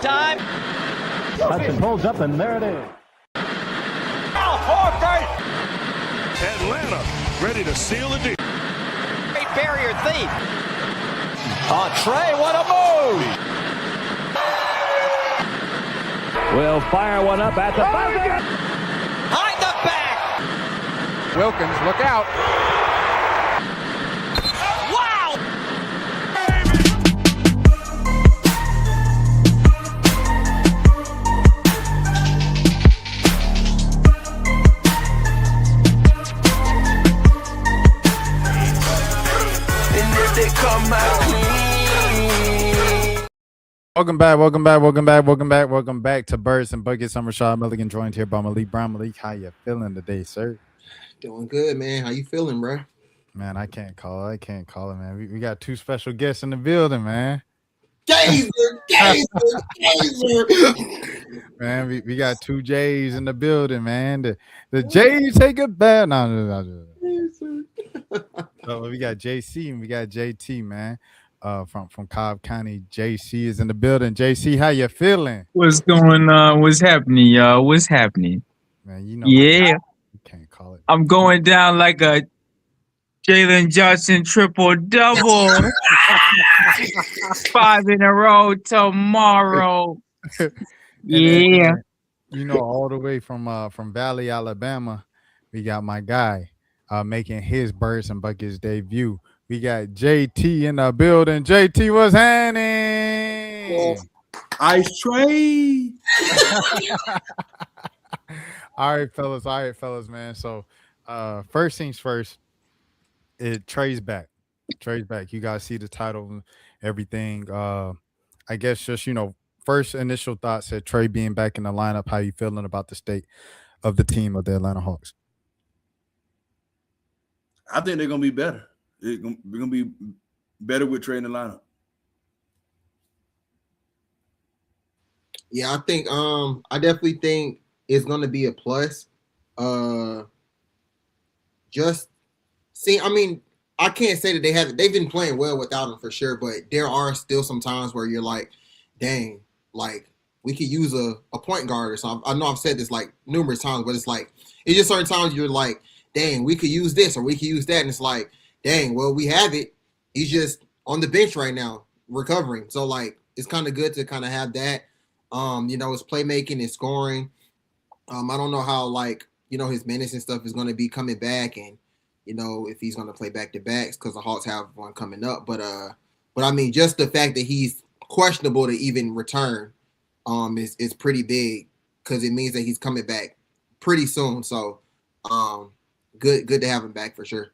time. Hudson pulls up, and there it is. Atlanta ready to seal the deal. Great barrier thief. Oh, Trae, what a move! Will fire one up at the buzzer. Behind the back. Wilkins, look out. Wow! Welcome back to Birds and Buckets. I'm Rashad Milligan, joined here by Malik Brown. Malik, how you feeling today, sir? Doing good, man. How you feeling, bro? Man, I can't call it, man. We got two special guests in the building, man. Gazer. Man, we got two J's in the building, man. The J's take it back. No. So we got JC and we got JT, man. From Cobb County. JC is in the building. JC, how you feeling? What's going on? What's happening, y'all? What's happening? Man, you know. Yeah. You can't call it. I'm going down like a Jalen Johnson triple-double. 5 in a row tomorrow. Yeah. You know, all the way from Valley, Alabama, we got my guy making his Birds and Buckets debut. We got JT in the building. JT, what's happening? Ice Trae. All right, fellas, man. So first things first, Trae's back. You guys see the title and everything. I guess just, first initial thoughts at Trae being back in the lineup. How you feeling about the state of the team of the Atlanta Hawks? I think they're gonna be better. They're gonna be better with Trae in the lineup. Yeah, I definitely think it's gonna be a plus. Just see, I mean, I can't say that they've been playing well without him for sure, but there are still some times where you're like, dang, like we could use a point guard or something. I know I've said this like numerous times, but it's just certain times you're like, dang, we could use this or we could use that, and it's like, dang, well, we have it. He's just on the bench right now, recovering. So, like, it's kind of good to kind of have that. His playmaking, his scoring. I don't know how, his minutes and stuff is going to be coming back, and, if he's going to play back-to-backs because the Hawks have one coming up. But I mean, just the fact that he's questionable to even return is pretty big because it means that he's coming back pretty soon. So, good to have him back for sure.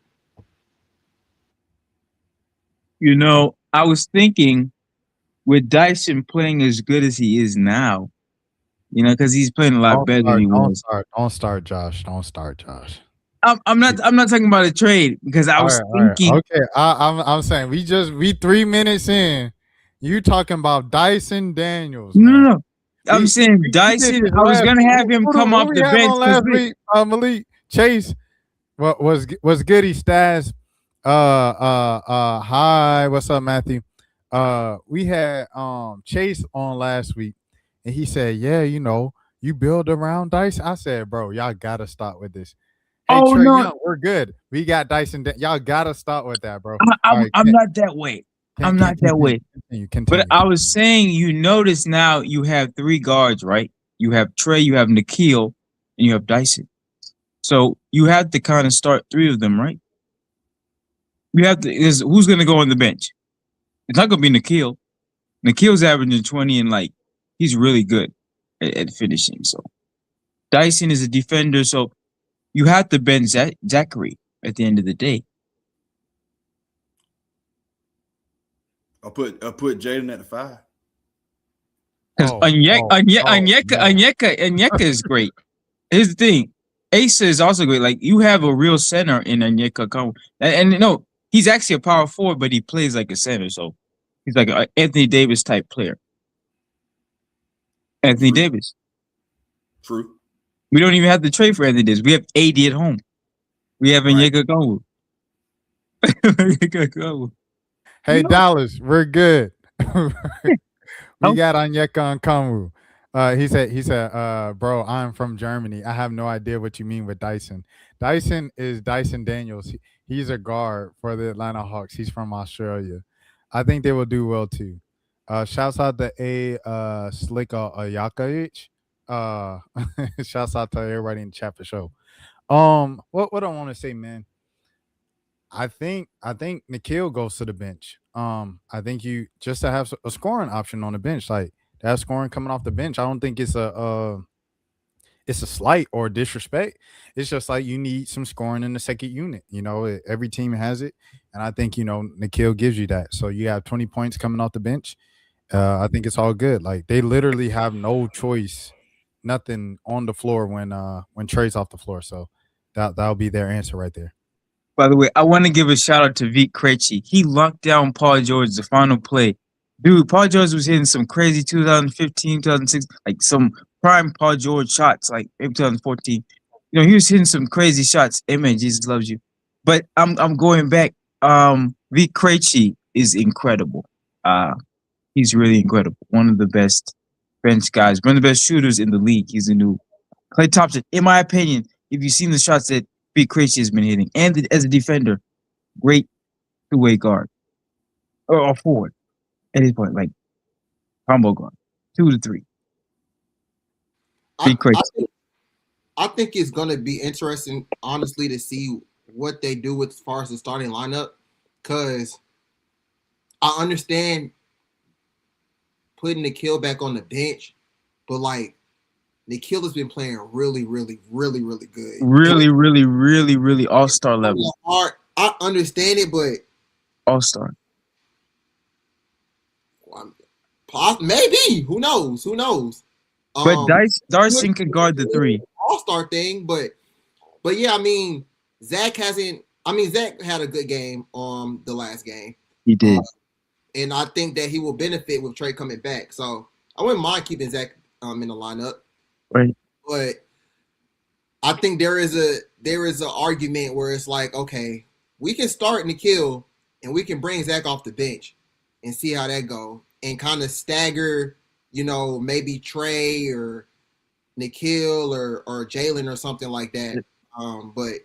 I was thinking with Dyson playing as good as he is now, because he's playing a lot better than he was. Don't start, Josh. I'm not talking about a trade because I was thinking. Right. Okay, I'm saying we 3 minutes in. You talking about Dyson Daniels? No. I'm saying Dyson. I was gonna have him come off the bench last week. Malik Chase. What was Goody Stas? Hi, what's up, Matthew? We had Chase on last week, and he said, yeah, you build around Dyson. I said, bro, y'all gotta start with this. Hey, Trae Young, we're good. We got Dyson. Y'all gotta start with that, bro. I'm not that way. I'm not that way. Continue. But I was saying, you notice now you have 3 guards, right? You have Trae, you have Nikhil, and you have Dyson. So you have to kind of start 3 of them, right? We have to. Who's going to go on the bench? It's not going to be Nikhil. Nikhil's averaging 20 and he's really good at finishing. So Dyson is a defender. So you have to bench Zachary at the end of the day. I'll put Jaden at the 5. Because Onyeka is great. Here's the thing. Asa is also great. You have a real center in Onyeka. And he's actually a power forward, but he plays like a center. So he's like an Anthony Davis type player. Anthony Davis. True. We don't even have to trade for Anthony Davis. We have AD at home. We have Onyeka Okongwu. Hey, Dallas, we're good. We got Onyeka Onwenu. He said, bro, I'm from Germany. I have no idea what you mean with Dyson. Dyson is Dyson Daniels. He's a guard for the Atlanta Hawks. He's from Australia. I think they will do well too. Shouts out to Slika Ayakovich. Shouts out to everybody in the chat for show. What I want to say, man. I think Nikhil goes to the bench. I think you just to have a scoring option on the bench, like that scoring coming off the bench. I don't think it's a slight or disrespect. It's just like you need some scoring in the second unit. You know, every team has it, and I think Nikhil gives you that. So you have 20 points coming off the bench. I think it's all good. Like they literally have no choice, nothing on the floor when Trae's off the floor. So that'll be their answer right there. By the way, I want to give a shout out to Vik Krejci. He locked down Paul George the final play. Dude, Paul George was hitting some crazy 2015, 2006, like some prime Paul George shots, like maybe 2014. He was hitting some crazy shots. Amen. Jesus loves you. But I'm going back. Vik Krejci is incredible. He's really incredible. One of the best bench guys, one of the best shooters in the league. He's a new Klay Thompson. In my opinion, if you've seen the shots that Vik Krejci has been hitting, and as a defender, great two-way guard or forward at this point, like combo guard, 2 to 3. Vik Krejci. I think it's gonna be interesting, honestly, to see what they do with as far as the starting lineup, because I understand putting Nikhil back on the bench, but like Nikhil has been playing really, really, really, really good. Really, really, really, really all-star level. I understand it, but all-star. Maybe. Who knows? But Darcy can guard the 3. All-star thing, but yeah, I mean, Zach had a good game the last game. He did. And I think that he will benefit with Trae coming back. So I wouldn't mind keeping Zach in the lineup. Right. But I think there is an argument where it's like, okay, we can start Nikhil and we can bring Zach off the bench and see how that go and kind of stagger, maybe Trae or Nikhil or Jalen or something like that. But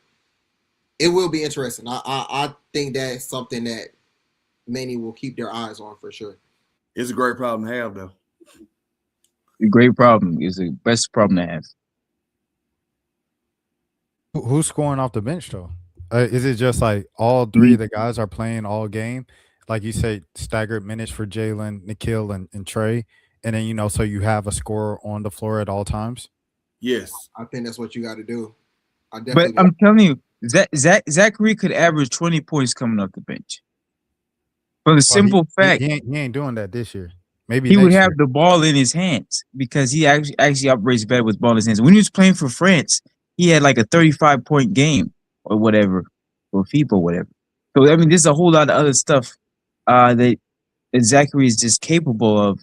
it will be interesting. I think that's something that many will keep their eyes on for sure. It's a great problem to have, though. A great problem. It's the best problem to have. Who's scoring off the bench though? Is it just like all 3 of the guys are playing all game? Like you say, staggered minutes for Jalen, Nikhil, and Trae, and then so you have a scorer on the floor at all times. Yes, I think that's what you got to do. But I'm telling you, Zachary could average 20 points coming off the bench. For the simple fact, he ain't doing that this year. Maybe he would have the ball in his hands because he actually operates better with ball in his hands. When he was playing for France, he had like a 35-point game or whatever, or FIBA or whatever. So I mean, there's a whole lot of other stuff that Zachary is just capable of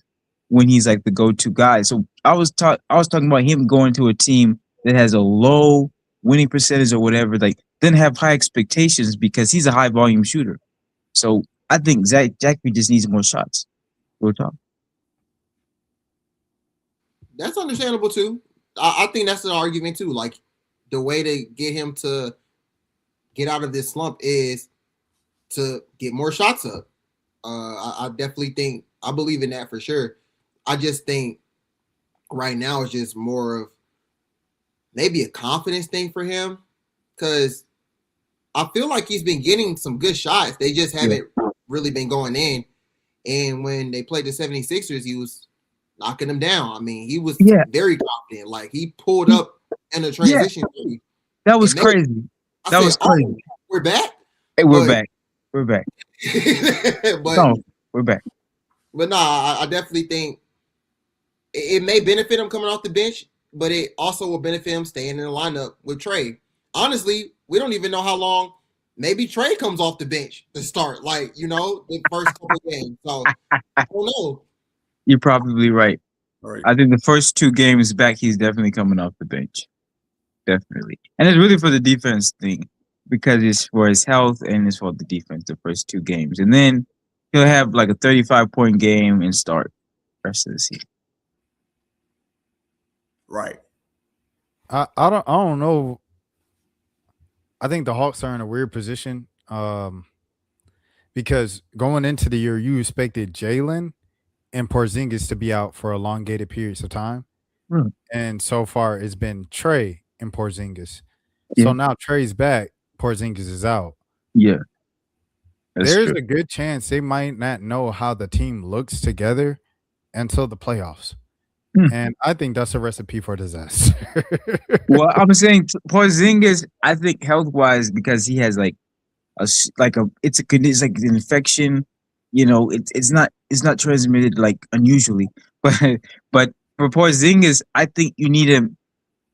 when he's like the go-to guy. So I was talking about him going to a team that has a low winning percentage or whatever, like didn't have high expectations because he's a high volume shooter. So I think Zachary just needs more shots. We'll talk. That's understandable too. I think that's an argument too. Like the way to get him to get out of this slump is to get more shots up. I definitely think I believe in that for sure. I just think right now it's just more of maybe a confidence thing for him because I feel like he's been getting some good shots. They just haven't really been going in. And when they played the 76ers, he was knocking them down. I mean, he was very confident. Like he pulled up in the transition. Yeah. That was crazy. That was crazy. Oh, we're back. Hey, we're back. We're back. But no, we're back. But no, I definitely think it may benefit him coming off the bench, but it also will benefit him staying in the lineup with Trae. Honestly, we don't even know how long maybe Trae comes off the bench to start, like, the first couple of games. So I don't know. You're probably right. All right. I think the first 2 games back, he's definitely coming off the bench. Definitely. And it's really for the defense thing because it's for his health and it's for the defense the first 2 games. And then he'll have like a 35-point game and start. rest of the season. Right. I don't know. I think the Hawks are in a weird position because going into the year, you expected Jalen and Porzingis to be out for elongated periods of time. Really? And so far, it's been Trae and Porzingis. Yeah. So now Trae's back, Porzingis is out. Yeah. That's There's true. a good chance they might not know how the team looks together until the playoffs. And I think that's a recipe for disaster. Well, I'm saying Porzingis, I think health-wise, because he has like it's like an infection. You know, it's not transmitted like unusually, but for Porzingis, I think you need to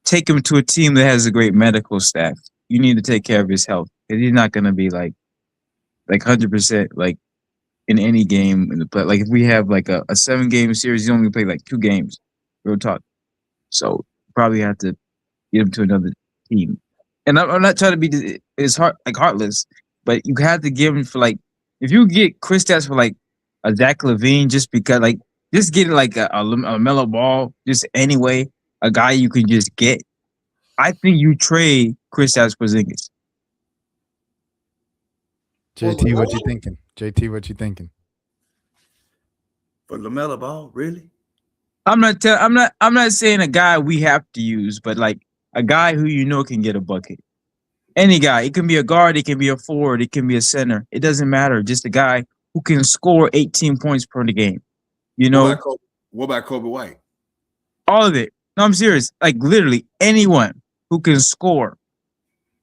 take him to a team that has a great medical staff. You need to take care of his health because he's not going to be like 100% like in any game in the play. Like if we have like a 7-game series, he's only play like 2 games. Real talk. So probably have to get him to another team. And I'm not trying to be heartless, but you have to give him for like if you get Kristaps for like a Zach LaVine just because like just get like a Melo Ball just anyway, a guy you can just get. I think you trade Kristaps Porzingis. JT, what you thinking? JT, what you thinking? For LaMelo Ball, really? I'm not saying a guy we have to use, but like a guy who you know can get a bucket. Any guy. It can be a guard, it can be a forward, it can be a center. It doesn't matter. Just a guy who can score 18 points per game. You know? What about Kobe White? All of it. No, I'm serious. Like literally anyone who can score.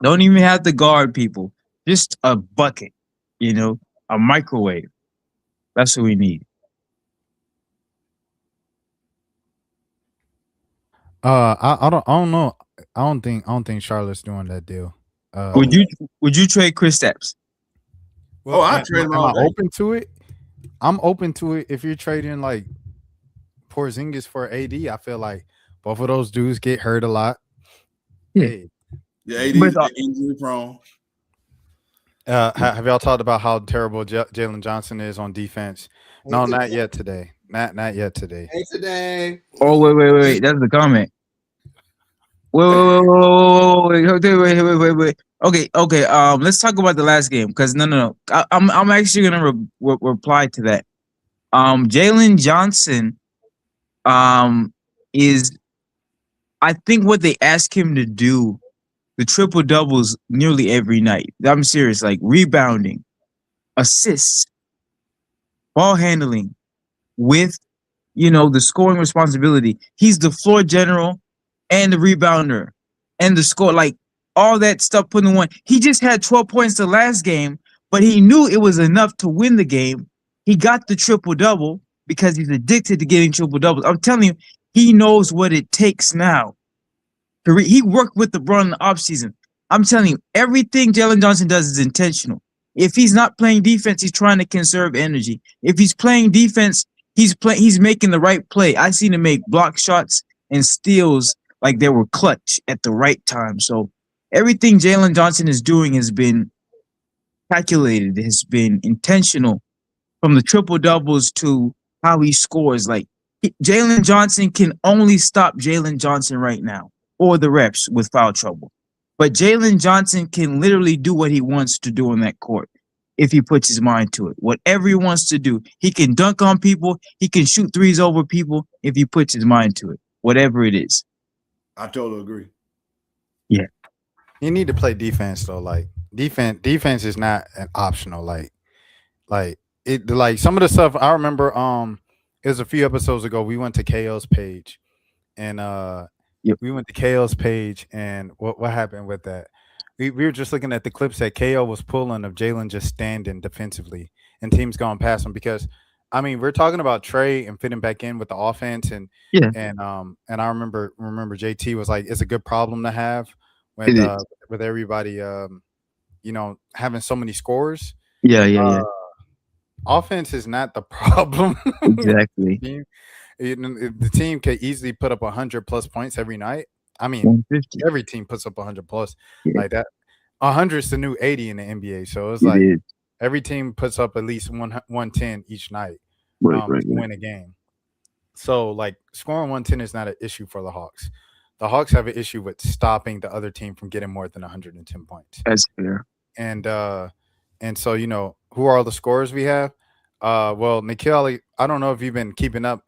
Don't even have to guard people. Just a bucket. You know? A microwave. That's what we need. I don't know. I don't think Charlotte's doing that deal. Would you trade Kristaps? Well, I trade him am all I day. open to it? I'm open to it if you're trading like Porzingis for AD. I feel like both of those dudes get hurt a lot. Yeah. Hey, Yeah, AD's injury prone. have y'all talked about how terrible Jalen Johnson is on defense? No, not yet today. Not yet today. Hey, today. Oh, wait. That's the comment. Wait. Okay. Let's talk about the last game because no. I'm actually gonna reply to that. Jalen Johnson, is I think what they ask him to do, the triple doubles nearly every night. I'm serious, like rebounding, assists, ball handling, with the scoring responsibility. He's the floor general and the rebounder and the score, like all that stuff put in one. He just had 12 points the last game, but he knew it was enough to win the game. He got the triple double because he's addicted to getting triple doubles. I'm telling you, he knows what it takes now. He worked with LeBron in the offseason. I'm telling you, everything Jalen Johnson does is intentional. If he's not playing defense, he's trying to conserve energy. If he's playing defense, he's making the right play. I seen him make block shots and steals like they were clutch at the right time. So everything Jalen Johnson is doing has been calculated, has been intentional, from the triple doubles to how he scores. Like Jalen Johnson can only stop Jalen Johnson right now, or the refs with foul trouble. But Jalen Johnson can literally do what he wants to do on that court if he puts his mind to it. Whatever he wants to do. He can dunk on people. He can shoot threes over people if he puts his mind to it. Whatever it is. I totally agree. You need to play defense though. Like defense is not an optional. Like some of the stuff I remember. It was a few episodes ago. We went to KO's page, and we went to KO's page, and what happened with that? We were just looking at the clips that KO was pulling of Jalen just standing defensively and teams going past him because, I mean, we're talking about Trae and fitting back in with the offense and I remember JT was like, it's a good problem to have with everybody, having so many scores. Yeah. Offense is not the problem. Exactly. The team could easily put up 100+ points every night. I mean, every team puts up 100+ like that. 100 is the new 80 in the NBA. So it's like every team puts up at least 110 each night to win a game. So like scoring 110 is not an issue for the Hawks. The Hawks have an issue with stopping the other team from getting more than 110 points. That's fair. And so who are all the scorers we have? Well, Nikhil, I don't know if you've been keeping up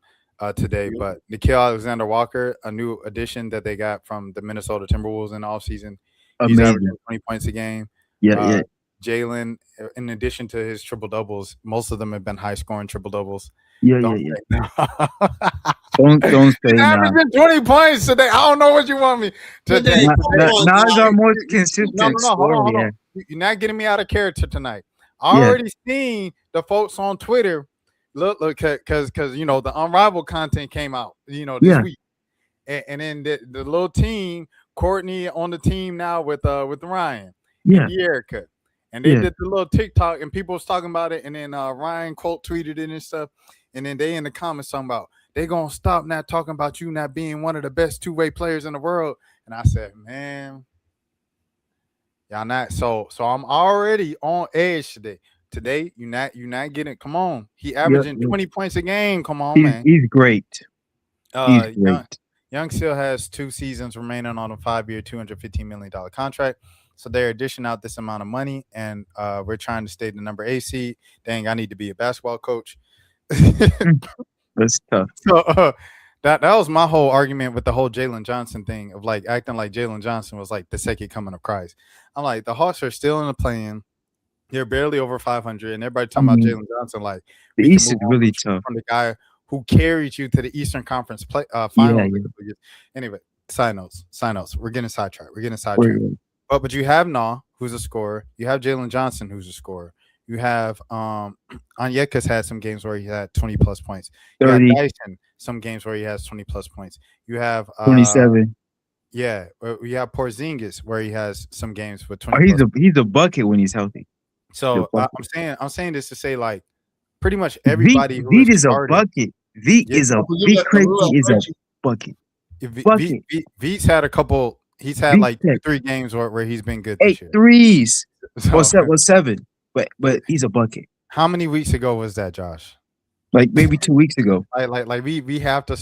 today, but Nikhil Alexander-Walker, a new addition that they got from the Minnesota Timberwolves in the offseason. He's averaging 20 points a game. Yeah. Jalen, in addition to his triple doubles, most of them have been high scoring triple doubles. Yeah. Don't say He's averaging 20 points today. I don't know what you want me to do. Nas our most consistent scorer. Hold on. You're not getting me out of character tonight. I already seen the folks on Twitter look, because the Unrivaled content came out, this week, and then the little team, Courtney on the team now with Ryan, and Erica, and they did the little TikTok, and people was talking about it, and then Ryan quote tweeted it and stuff, and then they in the comments talking about they gonna stop not talking about you not being one of the best two-way players in the world, and I said, man. Y'all not so I'm already on edge today. Today, you're not getting. Come on, he averaging 20 points a game. Come on, man. He's great. He's great. Young still has 2 seasons remaining on a 5-year, $215 million contract. So they're dishing out this amount of money, and we're trying to stay the number 8 seed. Dang, I need to be a basketball coach. That's tough. So that was my whole argument with the whole Jalen Johnson thing of like acting like Jalen Johnson was like the second coming of Christ. I'm like, the Hawks are still in the play-in. They're barely over 500, and everybody talking about Jalen Johnson. Like the East is really tough from the guy who carried you to the Eastern Conference final. Anyway, side notes. We're getting sidetracked. But you have Nah, who's a scorer. You have Jalen Johnson, who's a scorer. You have Onyeka's had some games where he had 20 plus points. You have Dyson, some games where he has 20 plus points. You have 27. Yeah, we have Porzingis where he has some games with 20. He's a bucket when he's healthy. So I'm saying this to say like pretty much everybody. Veet is a bucket. Veet is a bucket. Veet's had a couple. He's had like 2-3 games where he's been good. 8 this year. threes. So, well, 7. But he's a bucket. How many weeks ago was that, Josh? Like maybe 2 weeks ago. Like we have to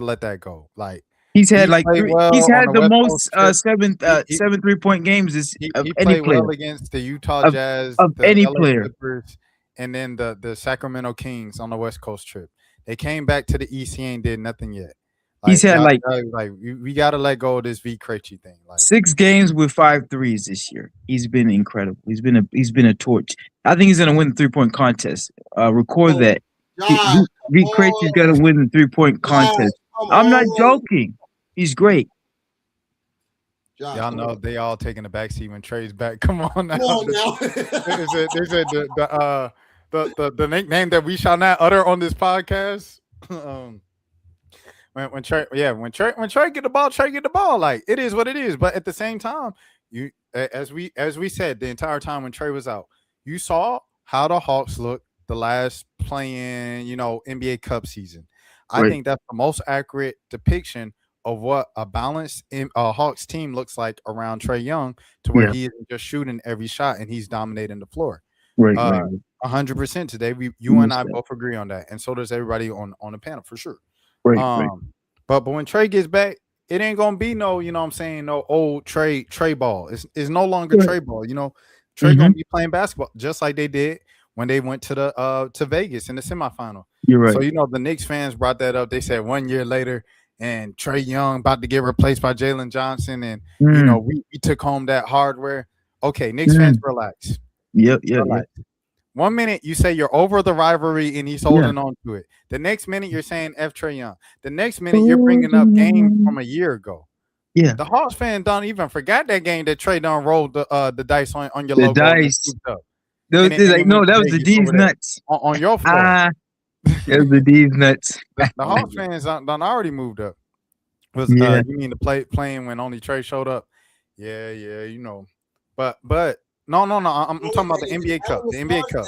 let that go. Like he's had like he's had the most 7 3-point games of any player well against the Utah Jazz of any player, Clippers, and then the Sacramento Kings on the West Coast trip. They came back to the East. He ain't did nothing yet. He's had we gotta let go of this V Krejci thing. Like 6 games with 5 threes this year. He's been incredible. He's been a torch. I think he's gonna win the 3-point contest. Record that. V Krejci's gonna win the 3-point contest. I'm not joking. He's great. Y'all know they all taking the backseat when Trae's back. Come on now. The nickname that we shall not utter on this podcast. When Trae get the ball, Trae get the ball. Like it is what it is. But at the same time, as we said the entire time when Trae was out, you saw how the Hawks looked the last playing, NBA Cup season. I think that's the most accurate depiction of what a balanced Hawks team looks like around Trae Young, to where he isn't just shooting every shot and he's dominating the floor. 100% today. You and I both agree on that, and so does everybody on the panel for sure. But when Trae gets back, it ain't gonna be no, no old Trae ball. It's no longer Trae ball. Trae gonna be playing basketball just like they did when they went to Vegas in the semifinal. You're right. So the Knicks fans brought that up. They said 1 year later, and Trae Young about to get replaced by Jalen Johnson, and we took home that hardware. Okay, Knicks fans, relax. Yep. 1 minute you say you're over the rivalry and he's holding on to it. The next minute you're saying F Trae Young. The next minute you're bringing up games from a year ago. Yeah, the Hawks fan don't even forgot that game that Trae done rolled the dice on your logo. The dice. That was the D's nuts on your floor. It was the D's nuts. The Hawks fans done already moved up. You mean the playing when only Trae showed up? Yeah, But no. I'm talking about the NBA Cup. The NBA Cup.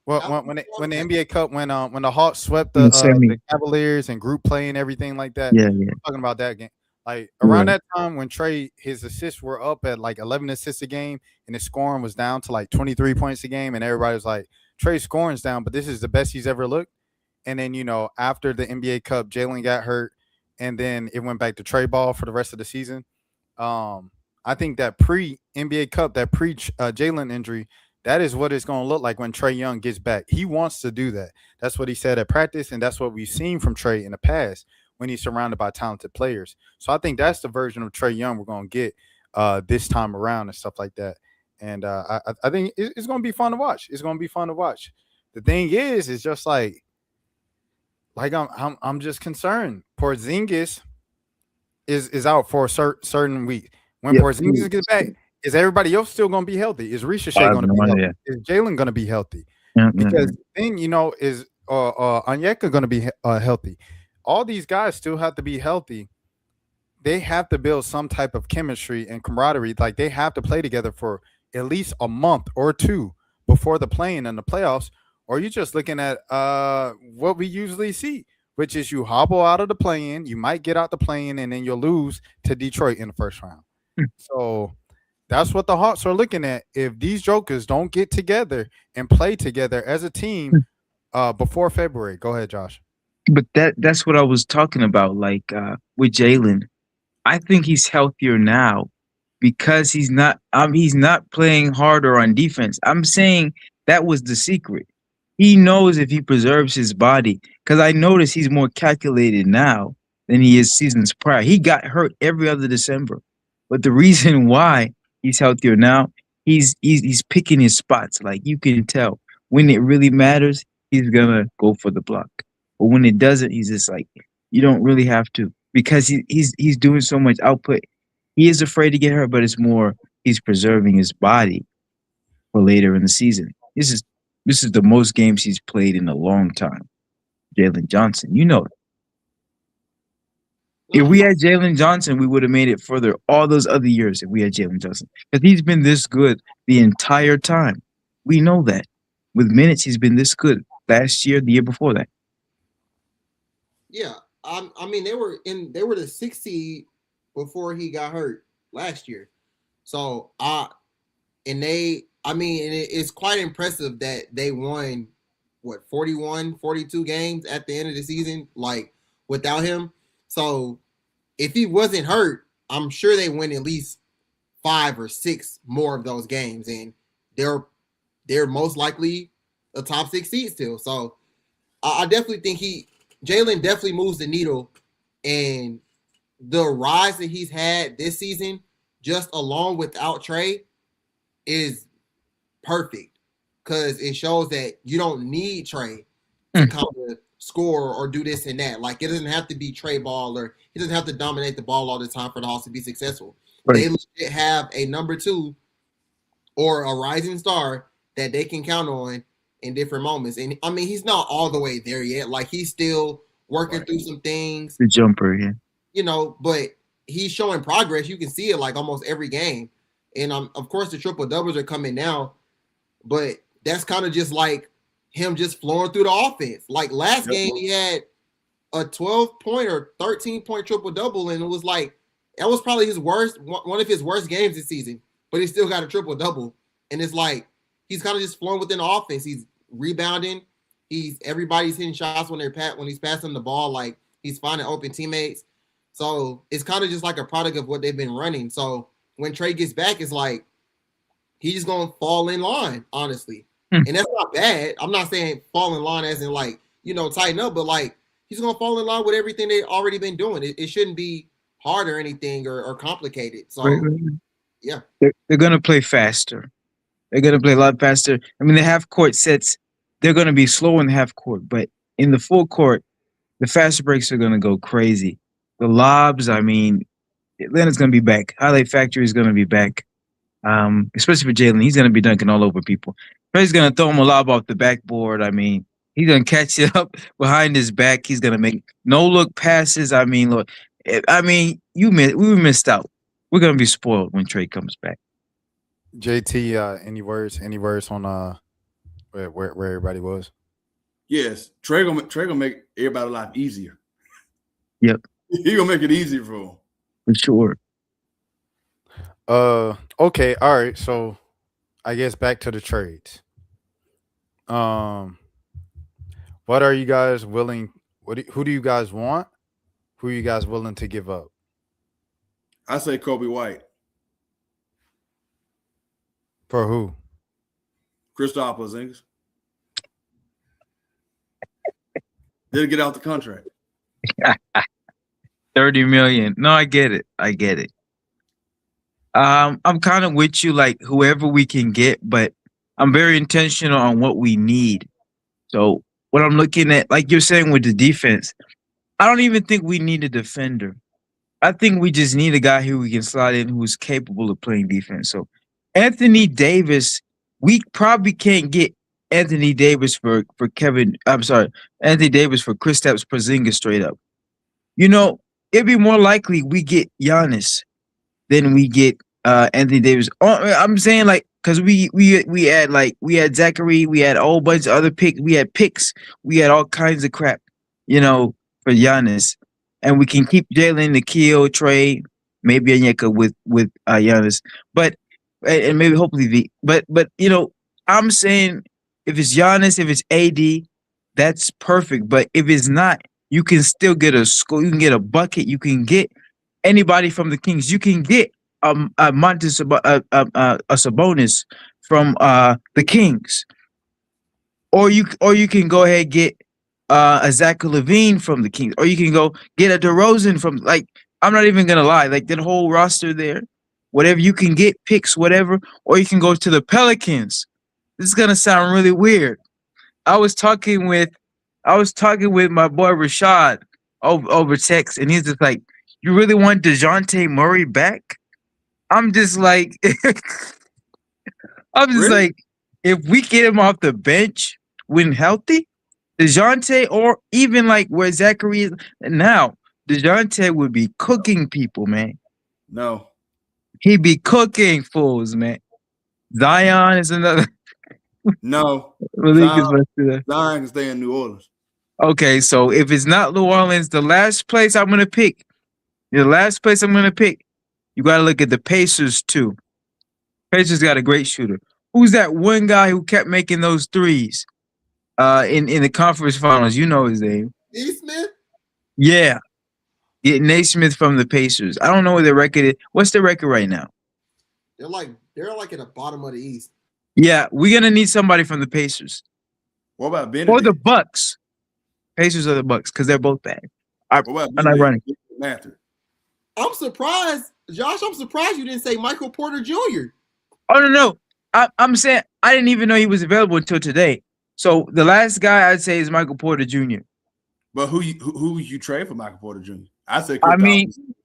Well, when the NBA Cup when the Hawks swept the Cavaliers and group play and everything like that. Yeah. I'm talking about that game. Like around that time when Trae, his assists were up at like 11 assists a game and his scoring was down to like 23 points a game, and everybody was like, Trae's scoring's down, but this is the best he's ever looked. and then after the NBA Cup, Jalen got hurt, and then it went back to Trae ball for the rest of the season. I think that pre NBA Cup, that pre Jalen injury, that is what it's going to look like when Trae Young gets back. He wants to do that. That's what he said at practice, and that's what we've seen from Trae in the past when he's surrounded by talented players. So I think that's the version of Trae Young we're going to get this time around and stuff like that. And I think it's going to be fun to watch. It's going to be fun to watch. The thing is just like I'm just concerned. Porzingis is out for a certain week. When Porzingis gets back, is everybody else still going to be healthy? Is Ricochet going to be healthy? Is Jalen going to be healthy? Because then is Onyeka going to be healthy? All these guys still have to be healthy. They have to build some type of chemistry and camaraderie. Like they have to play together for at least a month or two before the play-in and the playoffs. Or you're just looking at what we usually see, which is you hobble out of the play-in, you might get out the play-in, and then you'll lose to Detroit in the first round. So that's what the Hawks are looking at. If these jokers don't get together and play together as a team before February. Go ahead, Josh. But that's what I was talking about, like with Jalen. I think he's healthier now because he's not playing harder on defense. I'm saying that was the secret. He knows if he preserves his body, because I notice he's more calculated now than he is seasons prior. He got hurt every other December. But the reason why he's healthier now, he's picking his spots. Like you can tell when it really matters, he's gonna go for the block. But when it doesn't, he's just like, you don't really have to, because he's doing so much output. He is afraid to get hurt, but it's more he's preserving his body for later in the season. This is the most games he's played in a long time. Jalen Johnson, If we had Jalen Johnson, we would have made it further all those other years if we had Jalen Johnson. Because he's been this good the entire time. We know that. With minutes, he's been this good. Last year, the year before that. Yeah. I mean, they were the 6th seed before he got hurt last year. So it's quite impressive that they won 41, 42 games at the end of the season, like without him. So if he wasn't hurt, I'm sure they win at least 5 or 6 more of those games, and they're most likely a top 6 seed still. So I definitely think Jalen definitely moves the needle, and the rise that he's had this season, just alone without Trae, is perfect, because it shows that you don't need Trae to come to score or do this and that. Like, it doesn't have to be Trae ball, or he doesn't have to dominate the ball all the time for the Hawks to be successful. Right. They legit have a number 2 or a rising star that they can count on in different moments. And I mean, he's not all the way there yet. Like, he's still working through some things. The jumper, yeah. But he's showing progress. You can see it like almost every game. And of course, the triple doubles are coming now, but that's kind of just like him just flowing through the offense. Like last game, he had a 12-point or 13-point triple double, and it was like that was probably one of his worst games this season. But he still got a triple double, and it's like he's kind of just flowing within the offense. He's rebounding. Everybody's hitting shots when he's passing the ball. Like, he's finding open teammates. So it's kind of just like a product of what they've been running. So when Trae gets back, it's like he's just gonna fall in line, honestly. And that's not bad. I'm not saying fall in line as in like, tighten up, but like he's gonna fall in line with everything they've already been doing. It shouldn't be hard or anything or complicated. So yeah. They're gonna play faster. They're gonna play a lot faster. I mean, the half court sets, they're gonna be slow in the half court, but in the full court, the fast breaks are gonna go crazy. The lobs, I mean, Atlanta's gonna be back. Highlight Factory is gonna be back. Especially for Jalen, he's gonna be dunking all over people. He's gonna throw him a lob off the backboard. I mean, he's gonna catch it up behind his back. He's gonna make no-look passes. I mean, look, we missed out. We're gonna be spoiled when Trae comes back. JT, any words on where everybody was? Yes, Trae gonna make everybody's life easier. Yep, he gonna make it easier for him. For sure. Okay, all right. So, I guess back to the trades. What are you guys willing? Who do you guys want? Who are you guys willing to give up? I say Kobe White. For who? Kristaps Porzingis. Didn't get out the contract. 30 million. No, I get it. I get it. I'm kind of with you, like whoever we can get, but I'm very intentional on what we need. So what I'm looking at, like you're saying with the defense, I don't even think we need a defender. I think we just need a guy who we can slide in who's capable of playing defense. So Anthony Davis, we probably can't get Anthony Davis for Kevin. I'm sorry, Anthony Davis for Kristaps Porzingis straight up. You know, it'd be more likely we get Giannis than we get Anthony Davis. I'm saying like because we had Zachary, we had a whole bunch of other picks, we had picks, we had all kinds of crap, you know, for Giannis, and we can keep Jalen, Nikhil, Trae, maybe Onyeka with Giannis, but and maybe hopefully but you know, I'm saying if it's Giannis, if it's AD, that's perfect. But if it's not, you can still get a score. You can get a bucket. You can get anybody from the Kings. You can get a Sabonis from the Kings, or you can go ahead and get a Zach LaVine from the Kings, or you can go get a DeRozan from like I'm not even gonna lie, like that whole roster there, whatever you can get, picks, whatever, or you can go to the Pelicans. This is gonna sound really weird. I was talking with my boy Rashad over text, and he's just like, "You really want DeJounte Murray back?" I'm just like, Really? like, if we get him off the bench when healthy, DeJounte, or even like where Zachary is now, DeJounte would be cooking people, man. No. He'd be cooking fools, man. Zion is another. No. Malik is left to that. Zion can stay in New Orleans. Okay, so if it's not New Orleans, the last place I'm gonna pick, you gotta look at the Pacers too. Pacers got a great shooter. Who's that one guy who kept making those threes in the conference finals? You know his name. Smith? Yeah. Get Naismith from the Pacers. I don't know what the record is. What's the record right now? They're like at the bottom of the East. Yeah, we're gonna need somebody from the Pacers. What about Benedict? Or the Bucks. Pacers or the Bucks, because they're both bad. What about Unironic. Matthew? I'm surprised, Josh. I'm surprised you didn't say Michael Porter Jr. Oh no. I'm saying I didn't even know he was available until today. So the last guy I'd say is Michael Porter Jr. But who you trade for Michael Porter Jr.? I say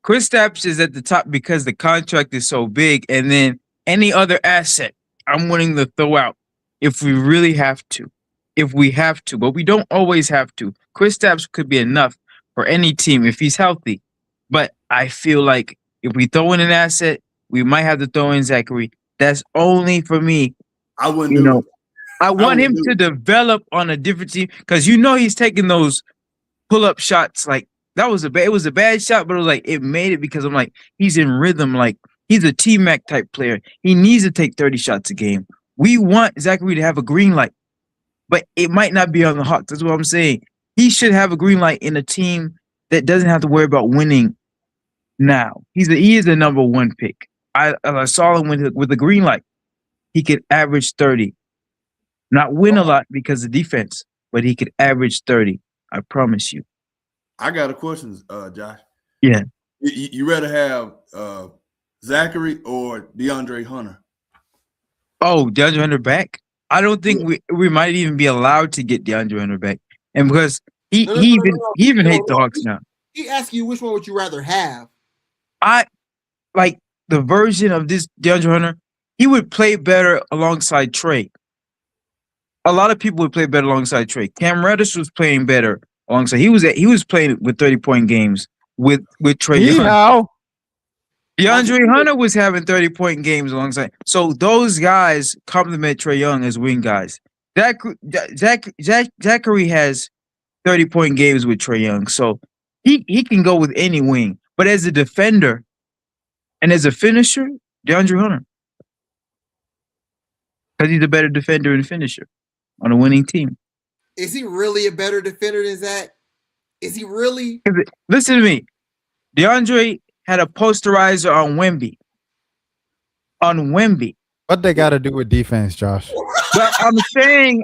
Kristaps is at the top because the contract is so big, and then any other asset I'm willing to throw out if we really have to. If we have to, but we don't always have to. Kristaps could be enough for any team if he's healthy. But I feel like if we throw in an asset, we might have to throw in Zachary. That's only for me. I wouldn't do it. I want him to develop on a different team because he's taking those pull-up shots. Like it was a bad shot, but it was like it made it because I'm like he's in rhythm. Like he's a T-Mac type player. He needs to take 30 shots a game. We want Zachary to have a green light, but it might not be on the Hawks. That's what I'm saying. He should have a green light in a team that doesn't have to worry about winning. Now he is the number one pick. I saw him with a green light. He could average 30, not win a lot because of defense, but he could average 30. I promise you. I got a question, Josh. Yeah. You rather have Zachary or DeAndre Hunter? Oh, DeAndre Hunter back? I don't think we might even be allowed to get DeAndre Hunter back, and because he even hates the Hawks now. He asked you which one would you rather have. I like the version of this DeAndre Hunter. He would play better alongside Trae. A lot of people would play better alongside Trae. Cam Reddish was playing better alongside. He was playing with 30-point games with Trae Young. DeAndre Hunter was having 30-point games alongside. So those guys complement Trae Young as wing guys. Zachary has 30-point games with Trae Young. So he can go with any wing. But as a defender and as a finisher, DeAndre Hunter. Because he's a better defender and finisher on a winning team. Is he really a better defender than Zach? Is he really? Listen to me. DeAndre had a posterizer on Wemby. What they got to do with defense, Josh? But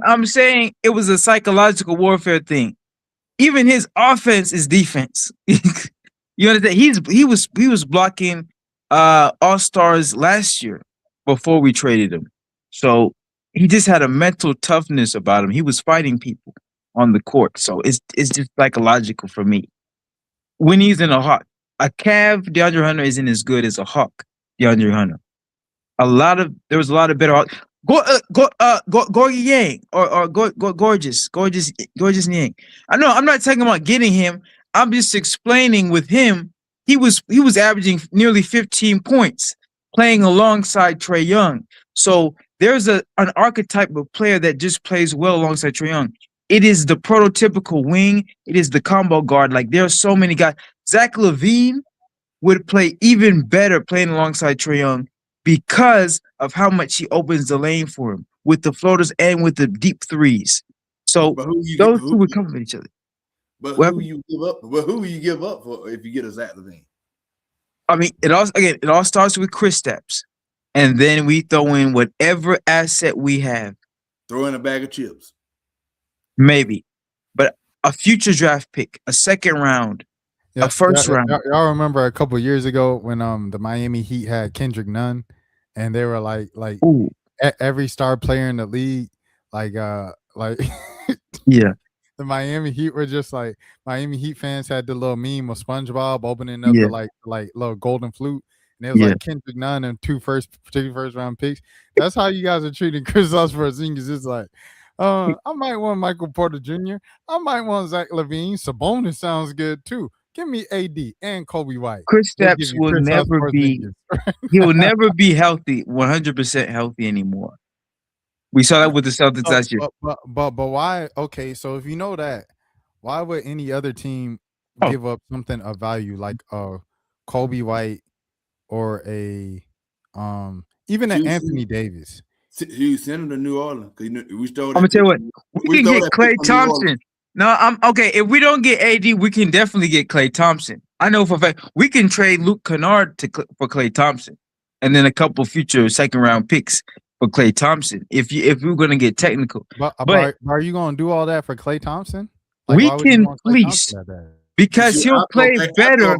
I'm saying it was a psychological warfare thing. Even his offense is defense. You understand? He was blocking all-stars last year before we traded him. So he just had a mental toughness about him. He was fighting people on the court. So it's just psychological for me. When he's in a Hawk, a Cav DeAndre Hunter isn't as good as a Hawk DeAndre Hunter. There was a lot of better Hawks. Gorgie Yang or Gorgeous Yang. I know I'm not talking about getting him. I'm just explaining with him. He was averaging nearly 15 points playing alongside Trae Young. So there's an archetype of player that just plays well alongside Trae Young. It is the prototypical wing. It is the combo guard. Like there are so many guys. Zach LaVine would play even better playing alongside Trae Young because of how much he opens the lane for him with the floaters and with the deep threes. So those two would complement each other. But who you give up? But who you give up for if you get a Zach LaVine? I mean, it all starts with Kristaps, and then we throw in whatever asset we have. Throw in a bag of chips, maybe, but a future draft pick, a second round, a first round. Y'all remember a couple years ago when the Miami Heat had Kendrick Nunn, and they were like every star player in the league, yeah. The Miami Heat were just like Miami Heat fans had the little meme of SpongeBob opening up the like little golden flute, and it was like Kendrick Nunn and two first round picks. That's how you guys are treating Kristaps Porzingis. It's like, I might want Michael Porter Jr. I might want Zach LaVine. Sabonis sounds good too. Give me AD and Kobe White. Kristaps will never be. He will never be healthy, 100% healthy anymore. We saw that with the Celtics last year. But why? Okay, so if you know that, why would any other team give up something of value like Kobe White or even an Anthony Davis? You send him to New Orleans. We stole. I'm gonna tell you what. We can get Klay Thompson. No, I'm okay. If we don't get AD, we can definitely get Klay Thompson. I know for a fact we can trade Luke Kennard for Klay Thompson, and then a couple future second round picks for Klay Thompson. If we're gonna get technical, but are you gonna do all that for Klay Thompson? Like, we can fleece because he'll play better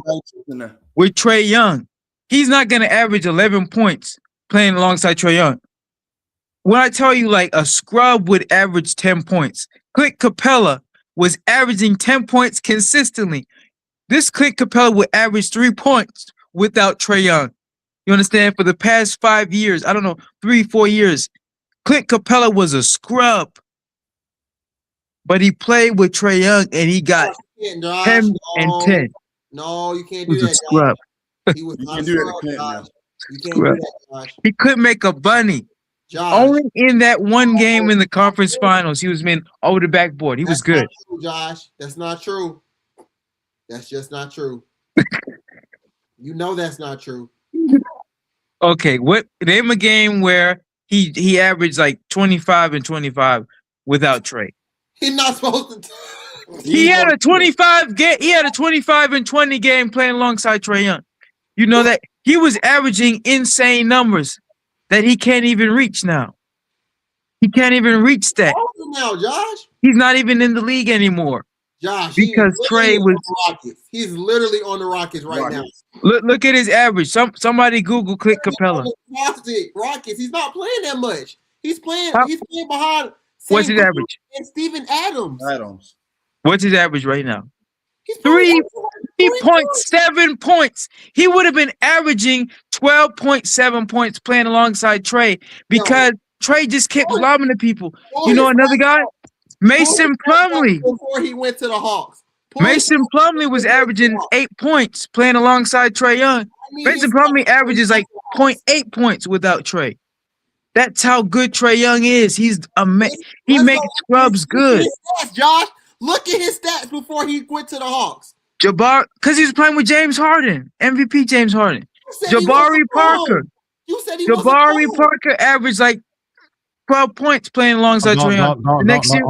with Trae Young. He's not gonna average 11 points playing alongside Trae Young. When I tell you, like a scrub would average 10 points, Clint Capella was averaging 10 points consistently. This Clint Capella would average 3 points without Trae Young. You understand? For the past 5 years, I don't know, 3-4 years, Clint Capella was a scrub. But he played with Trae Young and he got 10 and 10. No, you can't do that. Scrub. He was not do that, Josh. You can't do that, Josh. He couldn't make a bunny. Josh. Only in that one game in the conference finals, he was over the backboard. He was good. Not true, Josh. That's not true. That's just not true. You know that's not true. Okay, name a game where he averaged like 25 and 25 without Trae. He's not supposed to. He had a 25 and 20 game playing alongside Trae Young. You know that he was averaging insane numbers that he can't even reach now. He can't even reach that. Now, Josh. He's not even in the league anymore. Josh, because Trae was. He's literally on the Rockets right now. Look at his average. Somebody Google Clint Capella. Rockets. He's not playing that much. He's playing. He's playing behind. What's his average? And Steven Adams. What's his average right now? 3.7 points. He would have been averaging 12.7 points playing alongside Trae because Trae just kept lobbing to people. You know another guy? Mason Plumlee. Before he went to the Hawks. Mason Plumlee was averaging 8 points playing alongside Trae Young. Mason Plumlee averages like 0.8 points without Trae. That's how good Trae Young is. He makes scrubs good. Stats, Josh, look at his stats before he went to the Hawks. Because he was playing with James Harden, MVP James Harden. Jabari Parker. You said he Jabari Parker averaged like 12 points playing alongside Trae Young. The next year,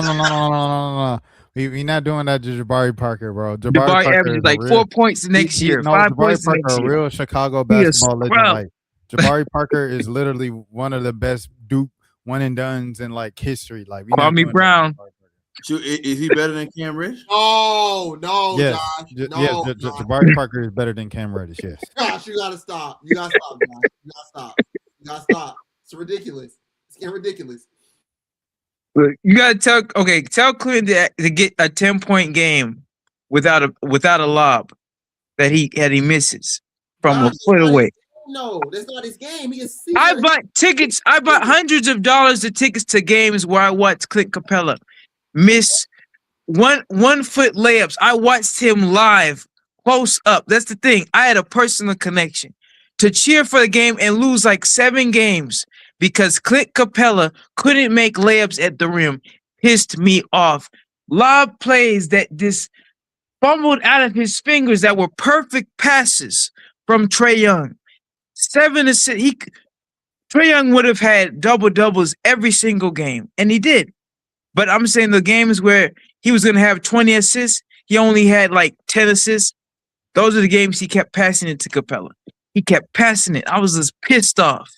No. We not doing that to Jabari Parker, bro. Jabari averages like 4 points the next year, 5 points the Jabari next Parker, a year. real Chicago basketball legend. scrub. Like Jabari Parker is literally one of the best Duke one and dones in like history. Like Kwame Brown. Is he better than Cam Reddish? No, Yes, Josh. Josh. Jabari Parker is better than Cam Reddish. Yes. Josh, you gotta stop. You gotta stop, Josh. You gotta stop. It's ridiculous. It's getting ridiculous. You gotta tell Clint to get a 10-point game without a lob that he misses from a foot away. No, that's not his game. I bought hundreds of dollars of tickets to games where I watched Clint Capella miss 1 foot layups. I watched him live, close up. That's the thing. I had a personal connection to cheer for the game and lose like 7 games because Clint Capella couldn't make layups at the rim. Pissed me off. Lob plays that just fumbled out of his fingers that were perfect passes from Trae Young. 7 assists. Trae Young would have had double-doubles every single game, and he did. But I'm saying the games where he was going to have 20 assists, he only had like 10 assists. Those are the games he kept passing it to Capella. He kept passing it. I was just pissed off.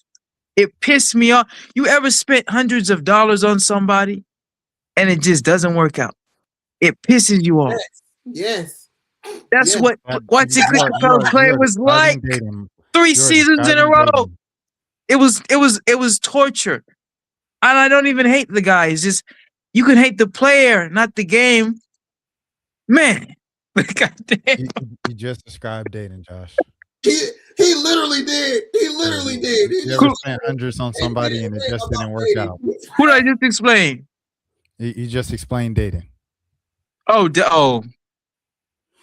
It pissed me off. You ever spent hundreds of dollars on somebody and it just doesn't work out? It pisses you off. Yes. That's what watching Clint Capella play was like 3 seasons in a row. It was torture. And I don't even hate the guy. It's just you can hate the player, not the game. Man. God damn. You just described dating, Josh. He literally did. He literally did. You ever spent hundreds on somebody and it just didn't work out. Who did I just explain? You just explained dating. Oh.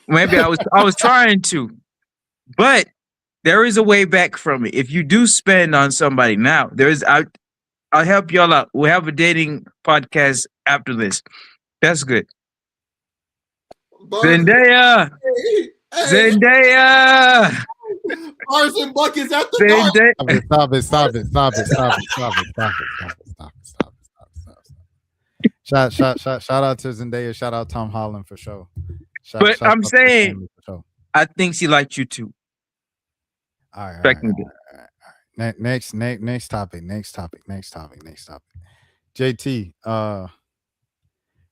Maybe I was trying to. But there is a way back from it. If you do spend on somebody now, I'll help y'all out. We'll have a dating podcast after this. That's good. Zendaya. Bars and buckets at the Stop it. Shout out to Zendaya. Shout out Tom Holland for sure. But I'm saying, I think she liked you too. All right. Next topic. JT.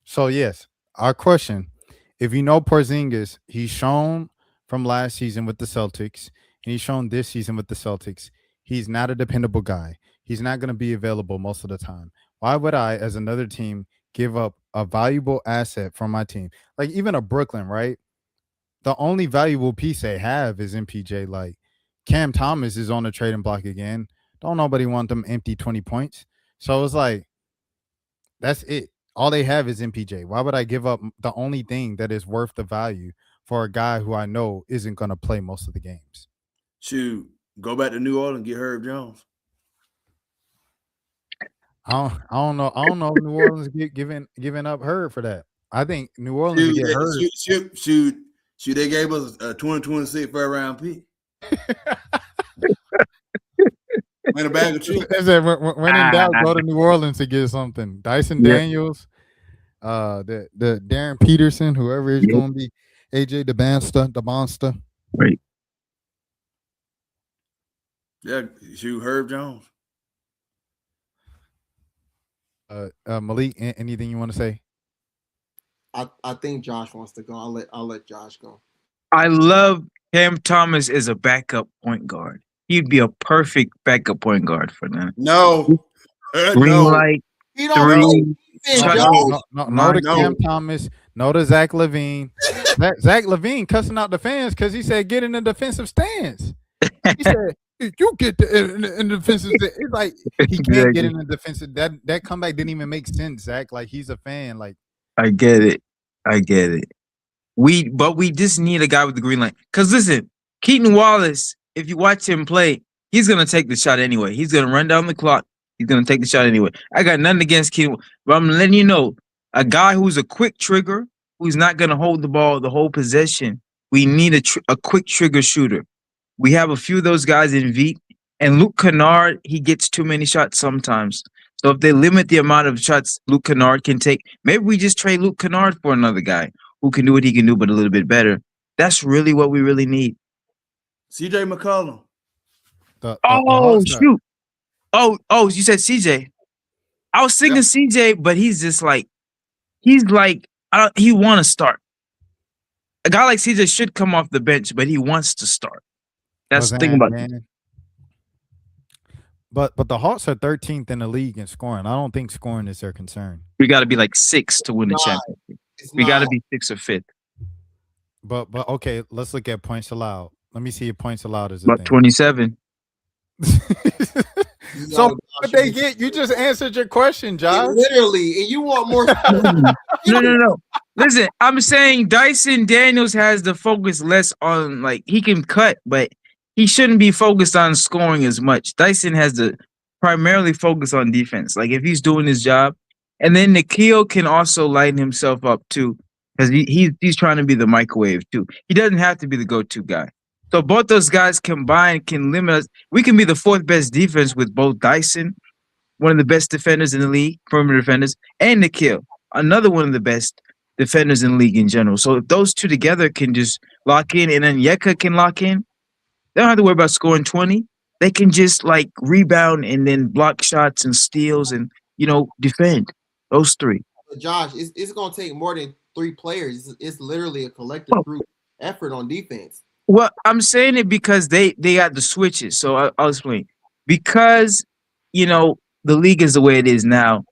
So yes, our question: if you know Porzingis, he's shown from last season with the Celtics, and he's shown this season with the Celtics, he's not a dependable guy. He's not going to be available most of the time. Why would I, as another team, give up a valuable asset from my team? Like even a Brooklyn, right? The only valuable piece they have is MPJ. Like Cam Thomas is on the trading block again. Don't nobody want them empty 20 points. So it's like, that's it. All they have is MPJ. Why would I give up the only thing that is worth the value for a guy who I know isn't going to play most of the games? Shoot, go back to New Orleans and get Herb Jones. I don't know. I don't know if New Orleans giving up Herb for that. I think New Orleans get Herb. Shoot, they gave us a 2026 first round pick. Win a bag of chips. When in doubt, go to New Orleans to get something. Dyson Daniels, the Darren Peterson, whoever is going to be, AJ the Monster. Right. Yeah, shoot, Herb Jones. Malik, anything you want to say? I think Josh wants to go. I'll let Josh go. I love Cam Thomas as a backup point guard. He'd be a perfect backup point guard for them. No. Like he don't no to Cam Thomas. No to Zach LaVine. Zach LaVine cussing out the fans because he said get in the defensive stance. He said you get in the defensive. It's like he can't get in the defensive. That comeback didn't even make sense, Zach. Like he's a fan. Like I get it. But we just need a guy with the green light. Because listen, Keaton Wallace, if you watch him play, he's gonna take the shot anyway. He's gonna run down the clock. He's gonna take the shot anyway. I got nothing against Keaton, but I'm letting you know, a guy who's a quick trigger, who's not gonna hold the ball the whole possession. We need a quick trigger shooter. We have a few of those guys in Veet, And Luke Kennard, he gets too many shots sometimes. So if they limit the amount of shots Luke Kennard can take, maybe we just trade Luke Kennard for another guy who can do what he can do, but a little bit better. That's really what we really need. CJ McCollum. Shoot. Oh, you said CJ. I was thinking CJ, but he's just like, he want to start. A guy like CJ should come off the bench, but he wants to start. That's the thing about it. But the Hawks are 13th in the league in scoring. I don't think scoring is their concern. We got to be like 6 to win the championship. We got to be 6 or 5th. But okay, let's look at points allowed. Let me see if points allowed is about 27. So what they get? You just answered your question, Josh. Literally, and you want more. No. Listen, I'm saying Dyson Daniels has the focus less on, like, he can cut, but he shouldn't be focused on scoring as much. Dyson has to primarily focus on defense. Like, if he's doing his job, and then Nikhil can also lighten himself up too, because he's trying to be the microwave too. He doesn't have to be the go-to guy. So both those guys combined can limit us. We can be the 4th best defense with both Dyson, one of the best defenders in the league, perimeter defenders, and Nikhil, another one of the best defenders in the league in general. So if those two together can just lock in, and then Yeka can lock in, they don't have to worry about scoring 20. They can just like rebound and then block shots and steals and, defend. Those 3. Josh, it's going to take more than 3 players. It's literally a collective group effort on defense. Well, I'm saying it because they got the switches. So I'll explain. Because, the league is the way it is now,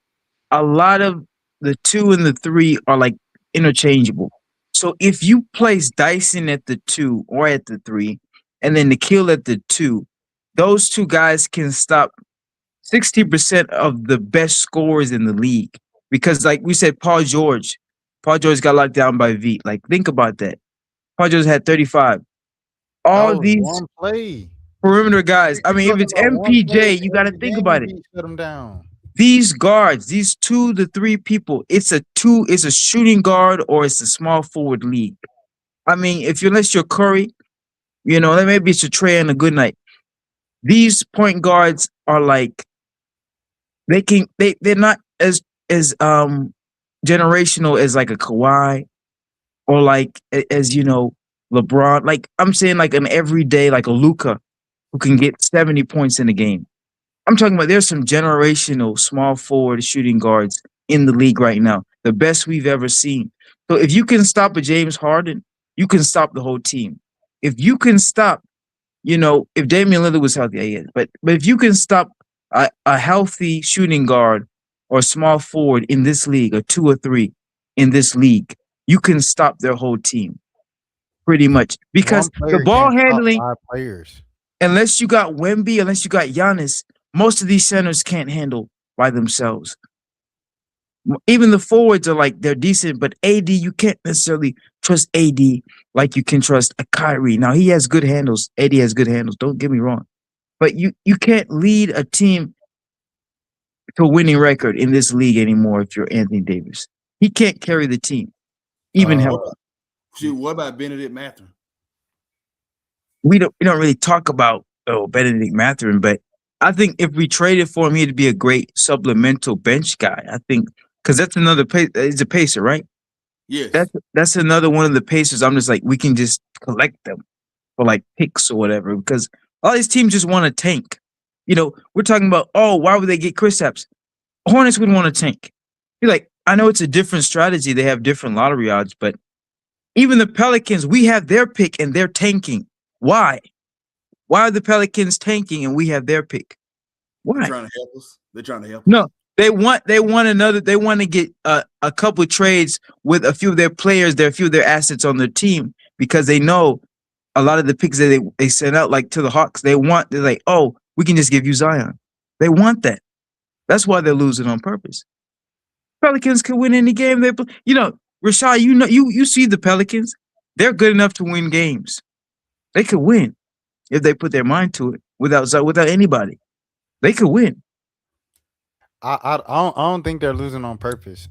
a lot of the 2 and the 3 are like interchangeable. So if you place Dyson at the 2 or at the 3, and then Nikhil at the 2, those 2 guys can stop 60% of the best scorers in the league. Because, like we said, Paul George got locked down by V. Like, think about that. Paul George had 35. All these perimeter guys. I mean, if it's MPJ, you got to think about it. Shut them down. These guards, these 2 to 3 people, it's a shooting guard or it's a small forward league. I mean, unless you're Curry, maybe it's a Trae and a good night. These point guards are like, they're not as generational as like a Kawhi or like as LeBron. Like, I'm saying like an everyday, like a Luka who can get 70 points in a game. I'm talking about there's some generational small forward shooting guards in the league right now, the best we've ever seen. So if you can stop a James Harden, you can stop the whole team. If you can stop, if Damian Lillard was healthy, but if you can stop a healthy shooting guard or small forward in this league, or 2 or 3 in this league, you can stop their whole team pretty much. Because the ball handling, unless you got Wemby, unless you got Giannis, most of these centers can't handle by themselves. Even the forwards are like, they're decent, but AD, you can't necessarily trust AD like you can trust a Kyrie. Now, he has good handles. AD has good handles. Don't get me wrong. But you can't lead a team to a winning record in this league anymore if you're Anthony Davis. He can't carry the team, even healthy. What about Benedict Mathurin? We don't really talk about Benedict Mathurin, but I think if we traded for him, he'd be a great supplemental bench guy. I think because that's another he's a pacer, right? Yes. That's another one of the pacers. I'm just like, we can just collect them for like picks or whatever, because all these teams just want to tank. We're talking about, why would they get Kristaps? Hornets would want to tank. You're like, I know it's a different strategy. They have different lottery odds, but even the Pelicans, we have their pick and they're tanking. Why? Why are the Pelicans tanking and we have their pick? Why? They're trying to help us. They're trying to help us. No, they want to get a couple of trades with a few of their players, a few of their assets on their team, because they know a lot of the picks that they sent out, like to the Hawks, they're like, we can just give you Zion. They want that. That's why they're losing on purpose. Pelicans can win any game they play. Rashad, you see the Pelicans. They're good enough to win games. They could win if they put their mind to it without anybody. They could win. I don't think they're losing on purpose.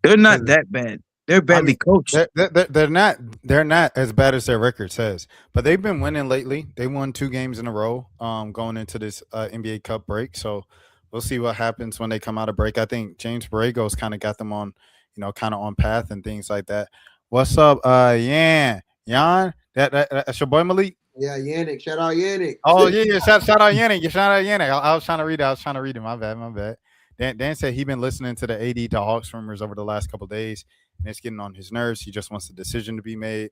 They're not that bad. They're badly coached. They're not as bad as their record says, but they've been winning lately. They won 2 games in a row going into this NBA Cup break. So we'll see what happens when they come out of break. I think James Borrego's kind of got them on, kind of on path and things like that. What's up, Yan? That's your boy Malik. Yeah, Yannick. Shout out Yannick. Oh yeah. Shout out Yannick. Shout out Yannick. I was trying to read it. My bad. Dan said he been listening to the AD to Hawks rumors over the last couple of days, and it's getting on his nerves. He just wants a decision to be made.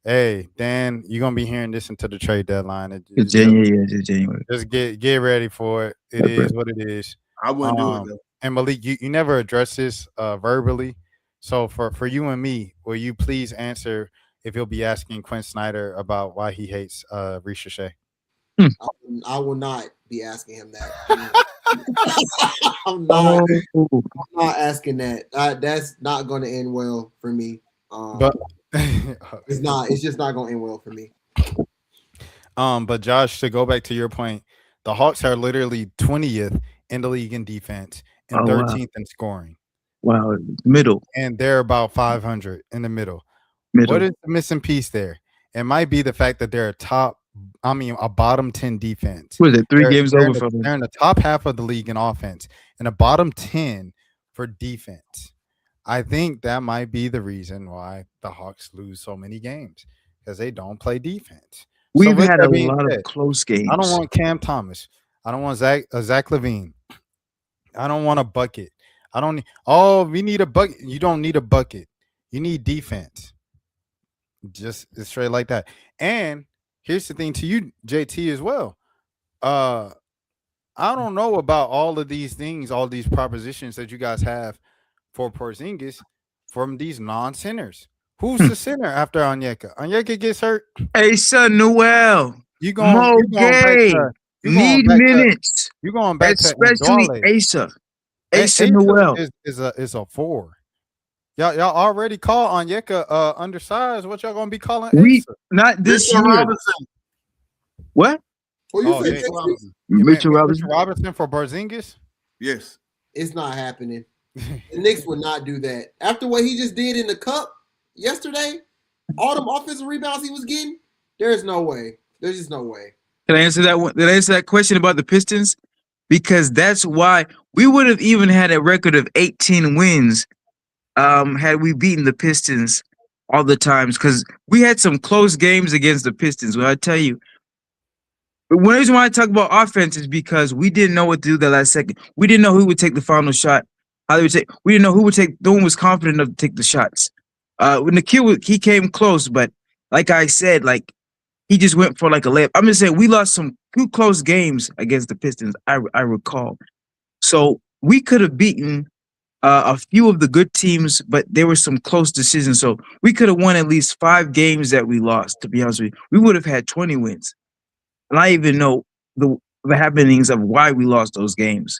Hey, Dan, you're gonna be hearing this until the trade deadline. It's January. Just get ready for it. It is what it is. I wouldn't do it though. And Malik, you never address this verbally. So for you and me, will you please answer if you'll be asking Quinn Snyder about why he hates Rashad? I will not be asking him that. I'm not asking that. That's not going to end well for me. But it's not. It's just not going to end well for me. But Josh, to go back to your point, the Hawks are literally 20th in the league in defense and 13th in scoring. Wow, middle. And they're about 500 in the middle. What is the missing piece there? It might be the fact that they're a bottom 10 defense. What is it? 3 games over for them? They're in the top half of the league in offense and a bottom 10 for defense. I think that might be the reason why the Hawks lose so many games because they don't play defense. We've had a lot of close games. I don't want Cam Thomas. I don't want Zach LaVine. I don't want a bucket. I don't need. Oh, we need a bucket. You don't need a bucket. You need defense. Just straight like that. And here's the thing to you, JT, as well. I don't know about all of these things, all these propositions that you guys have for Porzingis from these non-centers. Who's the center after Onyeka? Onyeka gets hurt. Asa Noel. You going need minutes. You're going back especially to Asa. Asa Noel is a 4. Y'all already call Onyeka undersized. What y'all gonna be calling Asa? Not this year. Robinson. What? Mitchell Robinson for Porzingis? Yes. It's not happening. The Knicks would not do that. After what he just did in the cup yesterday, all them offensive rebounds he was getting, there's no way. There's just no way. Can I answer that one? Did I answer that question about the Pistons? Because that's why we would have even had a record of 18 wins had we beaten the Pistons all the times. Because we had some close games against the Pistons. Well, I tell you, one reason why I talk about offense is because we didn't know what to do that last second. We didn't know who would take the final shot. How they would take. We didn't know who would take. No one was confident enough to take the shots. When he came close, but like I said, like he just went for like a layup. I'm just saying we lost some 2 close games against the Pistons. I recall, so we could have beaten a few of the good teams, but there were some close decisions. So we could have won at least 5 games that we lost. To be honest with you, we would have had 20 wins, and I even know the happenings of why we lost those games.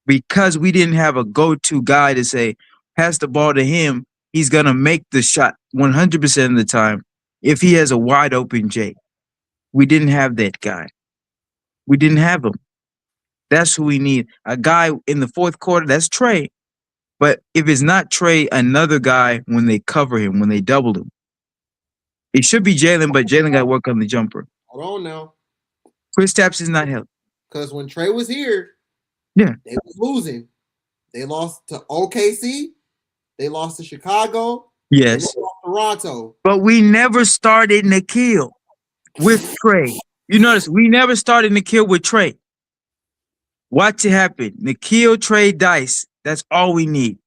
Because we didn't have a go-to guy to say, pass the ball to him, he's going to make the shot 100% of the time if he has a wide open J. We didn't have that guy. We didn't have him. That's who we need. A guy in the fourth quarter, that's Trae. But if it's not Trae, another guy when they cover him, when they double him. It should be Jalen, but Jalen got to work on the jumper. Hold on now. Kristaps is not helping. Because when Trae was here, yeah, they was losing. They lost to OKC. They lost to Chicago. Yes. They lost to Toronto. But we never started Nikhil with Trae. You notice we never started Nikhil with Trae. Watch it happen. Nikhil, Trae, Dice. That's all we need.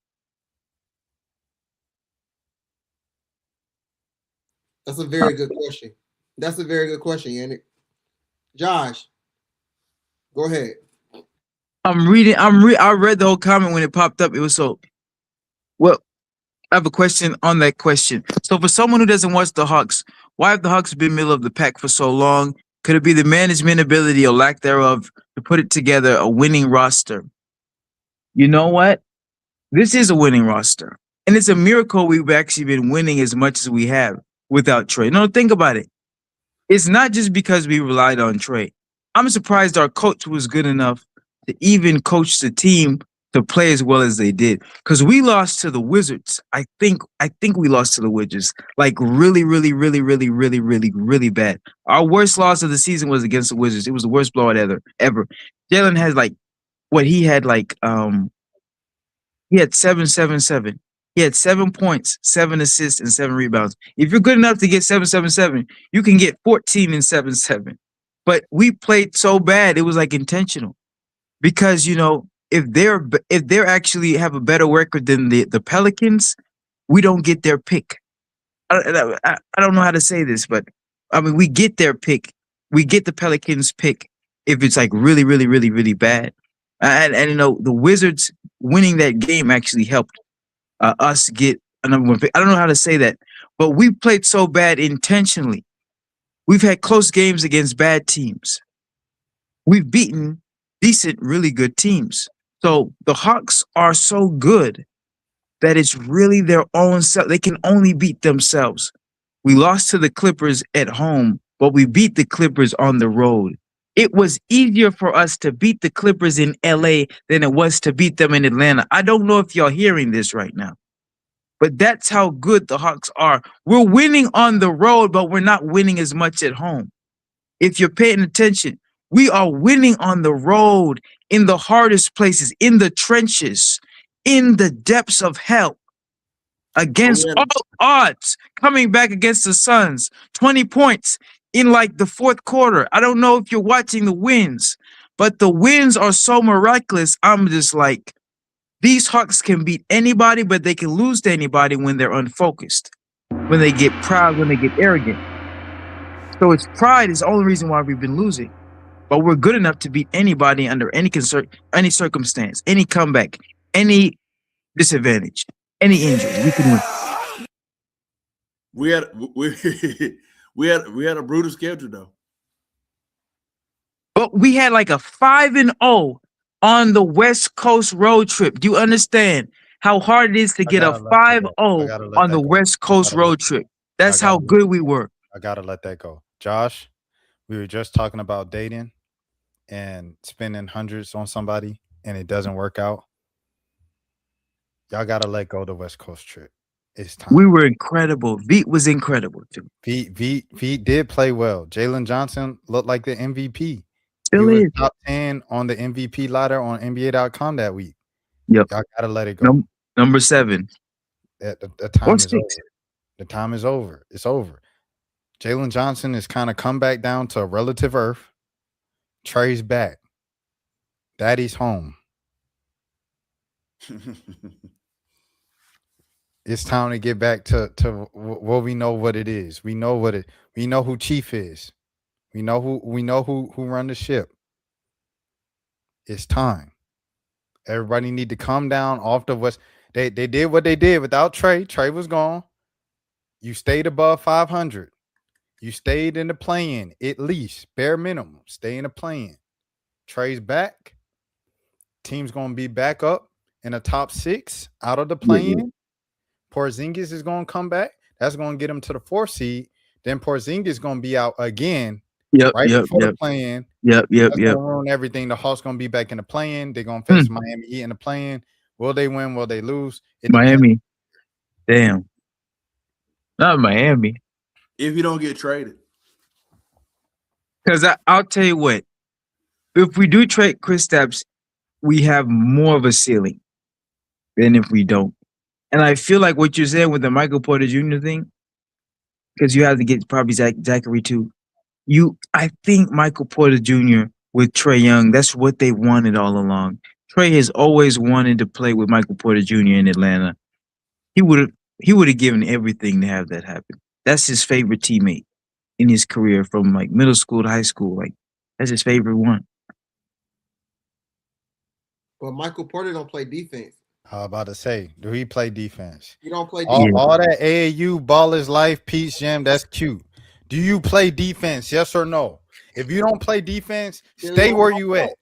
That's a very good question. That's a very good question, Yannick. Josh, go ahead. I'm reading. I read the whole comment when it popped up. It was so. Well, I have a question on that question. So, for someone who doesn't watch the Hawks, why have the Hawks been middle of the pack for so long? Could it be the management ability or lack thereof to put it together a winning roster? You know what? This is a winning roster, and it's a miracle we've actually been winning as much as we have without Trae. No, think about it. It's not just because we relied on Trae. I'm surprised our coach was good enough to even coach the team to play as well as they did. Because we lost to the Wizards. I think we lost to the Wizards. Like really, really, really, really, really, really, really bad. Our worst loss of the season was against the Wizards. It was the worst blowout ever. Jalen has like what he had like he had 7-7-7. He had 7 points, 7 assists, and 7 rebounds. If you're good enough to get 7-7-7, you can get 14 and 7-7. But we played so bad, it was like intentional. Because, you know, if they're actually have a better record than the Pelicans, we don't get their pick. I don't know how to say this, but I mean, we get their pick. We get the Pelicans pick if it's like really, really, really, really bad. And you know, the Wizards winning that game actually helped us get a number 1 pick. I don't know how to say that, but we played so bad intentionally. We've had close games against bad teams. We've beaten decent, really good teams. So the Hawks are so good that it's really their own self. They can only beat themselves. We lost to the Clippers at home, but we beat the Clippers on the road. It was easier for us to beat the Clippers in LA than it was to beat them in Atlanta. I don't know if y'all hearing this right now, but that's how good the Hawks are. We're winning on the road, but we're not winning as much at home. If you're paying attention, we are winning on the road in the hardest places, in the trenches, in the depths of hell, against all odds, coming back against the Suns, 20 points in like the fourth quarter. I don't know if you're watching the wins, but the wins are so miraculous. I'm just like, these Hawks can beat anybody, but they can lose to anybody when they're unfocused, when they get proud, when they get arrogant. So it's pride is the only reason why we've been losing. But we're good enough to beat anybody under any circumstance, any comeback, any disadvantage, any injury. We can win. We had a brutal schedule though. But we had like a 5-0 on the West Coast road trip. Do you understand how hard it is to get a 5-0 on the West Coast road trip? That's how good we were. I gotta let that go. Josh, we were just talking about dating and spending hundreds on somebody and it doesn't work out. Y'all gotta let go of the West Coast trip. It's time. We were incredible. Veet was incredible too. Veet did play well. Jalen Johnson looked like the MVP. Still he is was top 10 on the MVP ladder on NBA.com that week. Yep. Y'all gotta let it go. Number 7. The time is over. The time is over. It's over. Jalen Johnson is kind of come back down to relative earth. Trae's back. Daddy's home. It's time to get back to what we know what it is. We know who Chief is. We know who run the ship. It's time. Everybody need to come down off the West. They did what they did without Trae. Trae was gone. You stayed above 500. You stayed in the play-in, at least, bare minimum. Stay in the play-in. Trae's back. Team's going to be back up in the top 6 out of the play-in. Porzingis is going to come back. That's going to get him to the 4th seed. Then Porzingis is going to be out again before the play-in. That's going to ruin everything. The Hawks going to be back in the play-in. They're going to face Miami Heat in the play-in. Will they win? Will they lose? Miami. Damn. Not Miami. If you don't get traded. Because I'll tell you what. If we do trade Kristaps, we have more of a ceiling than if we don't. And I feel like what you're saying with the Michael Porter Jr. thing, because you have to get probably Zachary too. I think Michael Porter Jr. with Trae Young, that's what they wanted all along. Trae has always wanted to play with Michael Porter Jr. in Atlanta. He would have given everything to have that happen. That's his favorite teammate in his career from like middle school to high school. Like that's his favorite one. But Michael Porter don't play defense. I was about to say, do he play defense? You don't play defense. All that AAU ball is life, Peach Jam, that's cute. Do you play defense? Yes or no? If you don't play defense, stay where you at.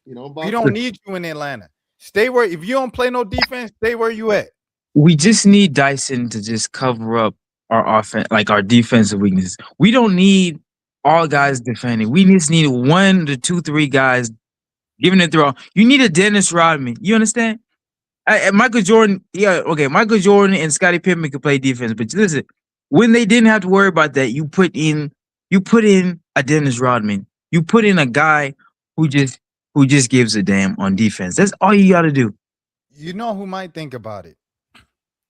We don't need you in Atlanta. Stay where. If you don't play no defense, stay where you at. We just need Dyson to just cover up our offense, like our defensive weaknesses. We don't need all guys defending. We just need 1 to 2, 3 guys giving it through. You need a Dennis Rodman. You understand? Michael Jordan, okay. Michael Jordan and Scottie Pippen could play defense, but listen, when they didn't have to worry about that, you put in a Dennis Rodman. You put in a guy who just gives a damn on defense. That's all you got to do. You know who might think about it?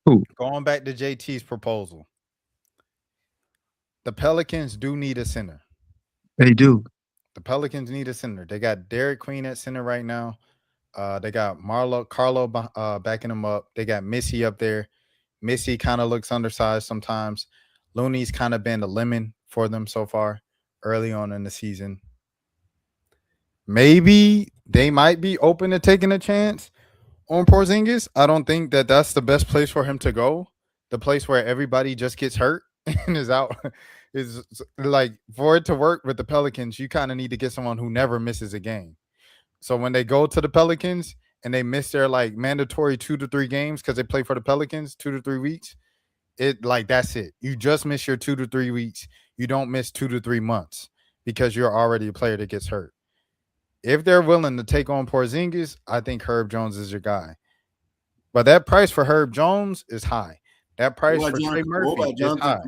Who? Going back to JT's proposal. The Pelicans do need a center. They do. The Pelicans need a center. They got Derek Queen at center right now. They got Carlo backing him up. They got Missy up there. Missy kind of looks undersized sometimes. Looney's kind of been a lemon for them so far early on in the season. Maybe they might be open to taking a chance on Porzingis. I don't think that that's the best place for him to go. The place where everybody just gets hurt and is out. Is like, for it to work with the Pelicans, you kind of need to get someone who never misses a game. So when they go to the Pelicans and they miss their like mandatory 2 to 3 games because they play for the Pelicans 2 to 3 weeks, that's it. You just miss your 2 to 3 weeks. You don't miss 2 to 3 months because you're already a player that gets hurt. If they're willing to take on Porzingis, I think Herb Jones is your guy. But that price for Herb Jones is high. That price for Trey Murphy is high.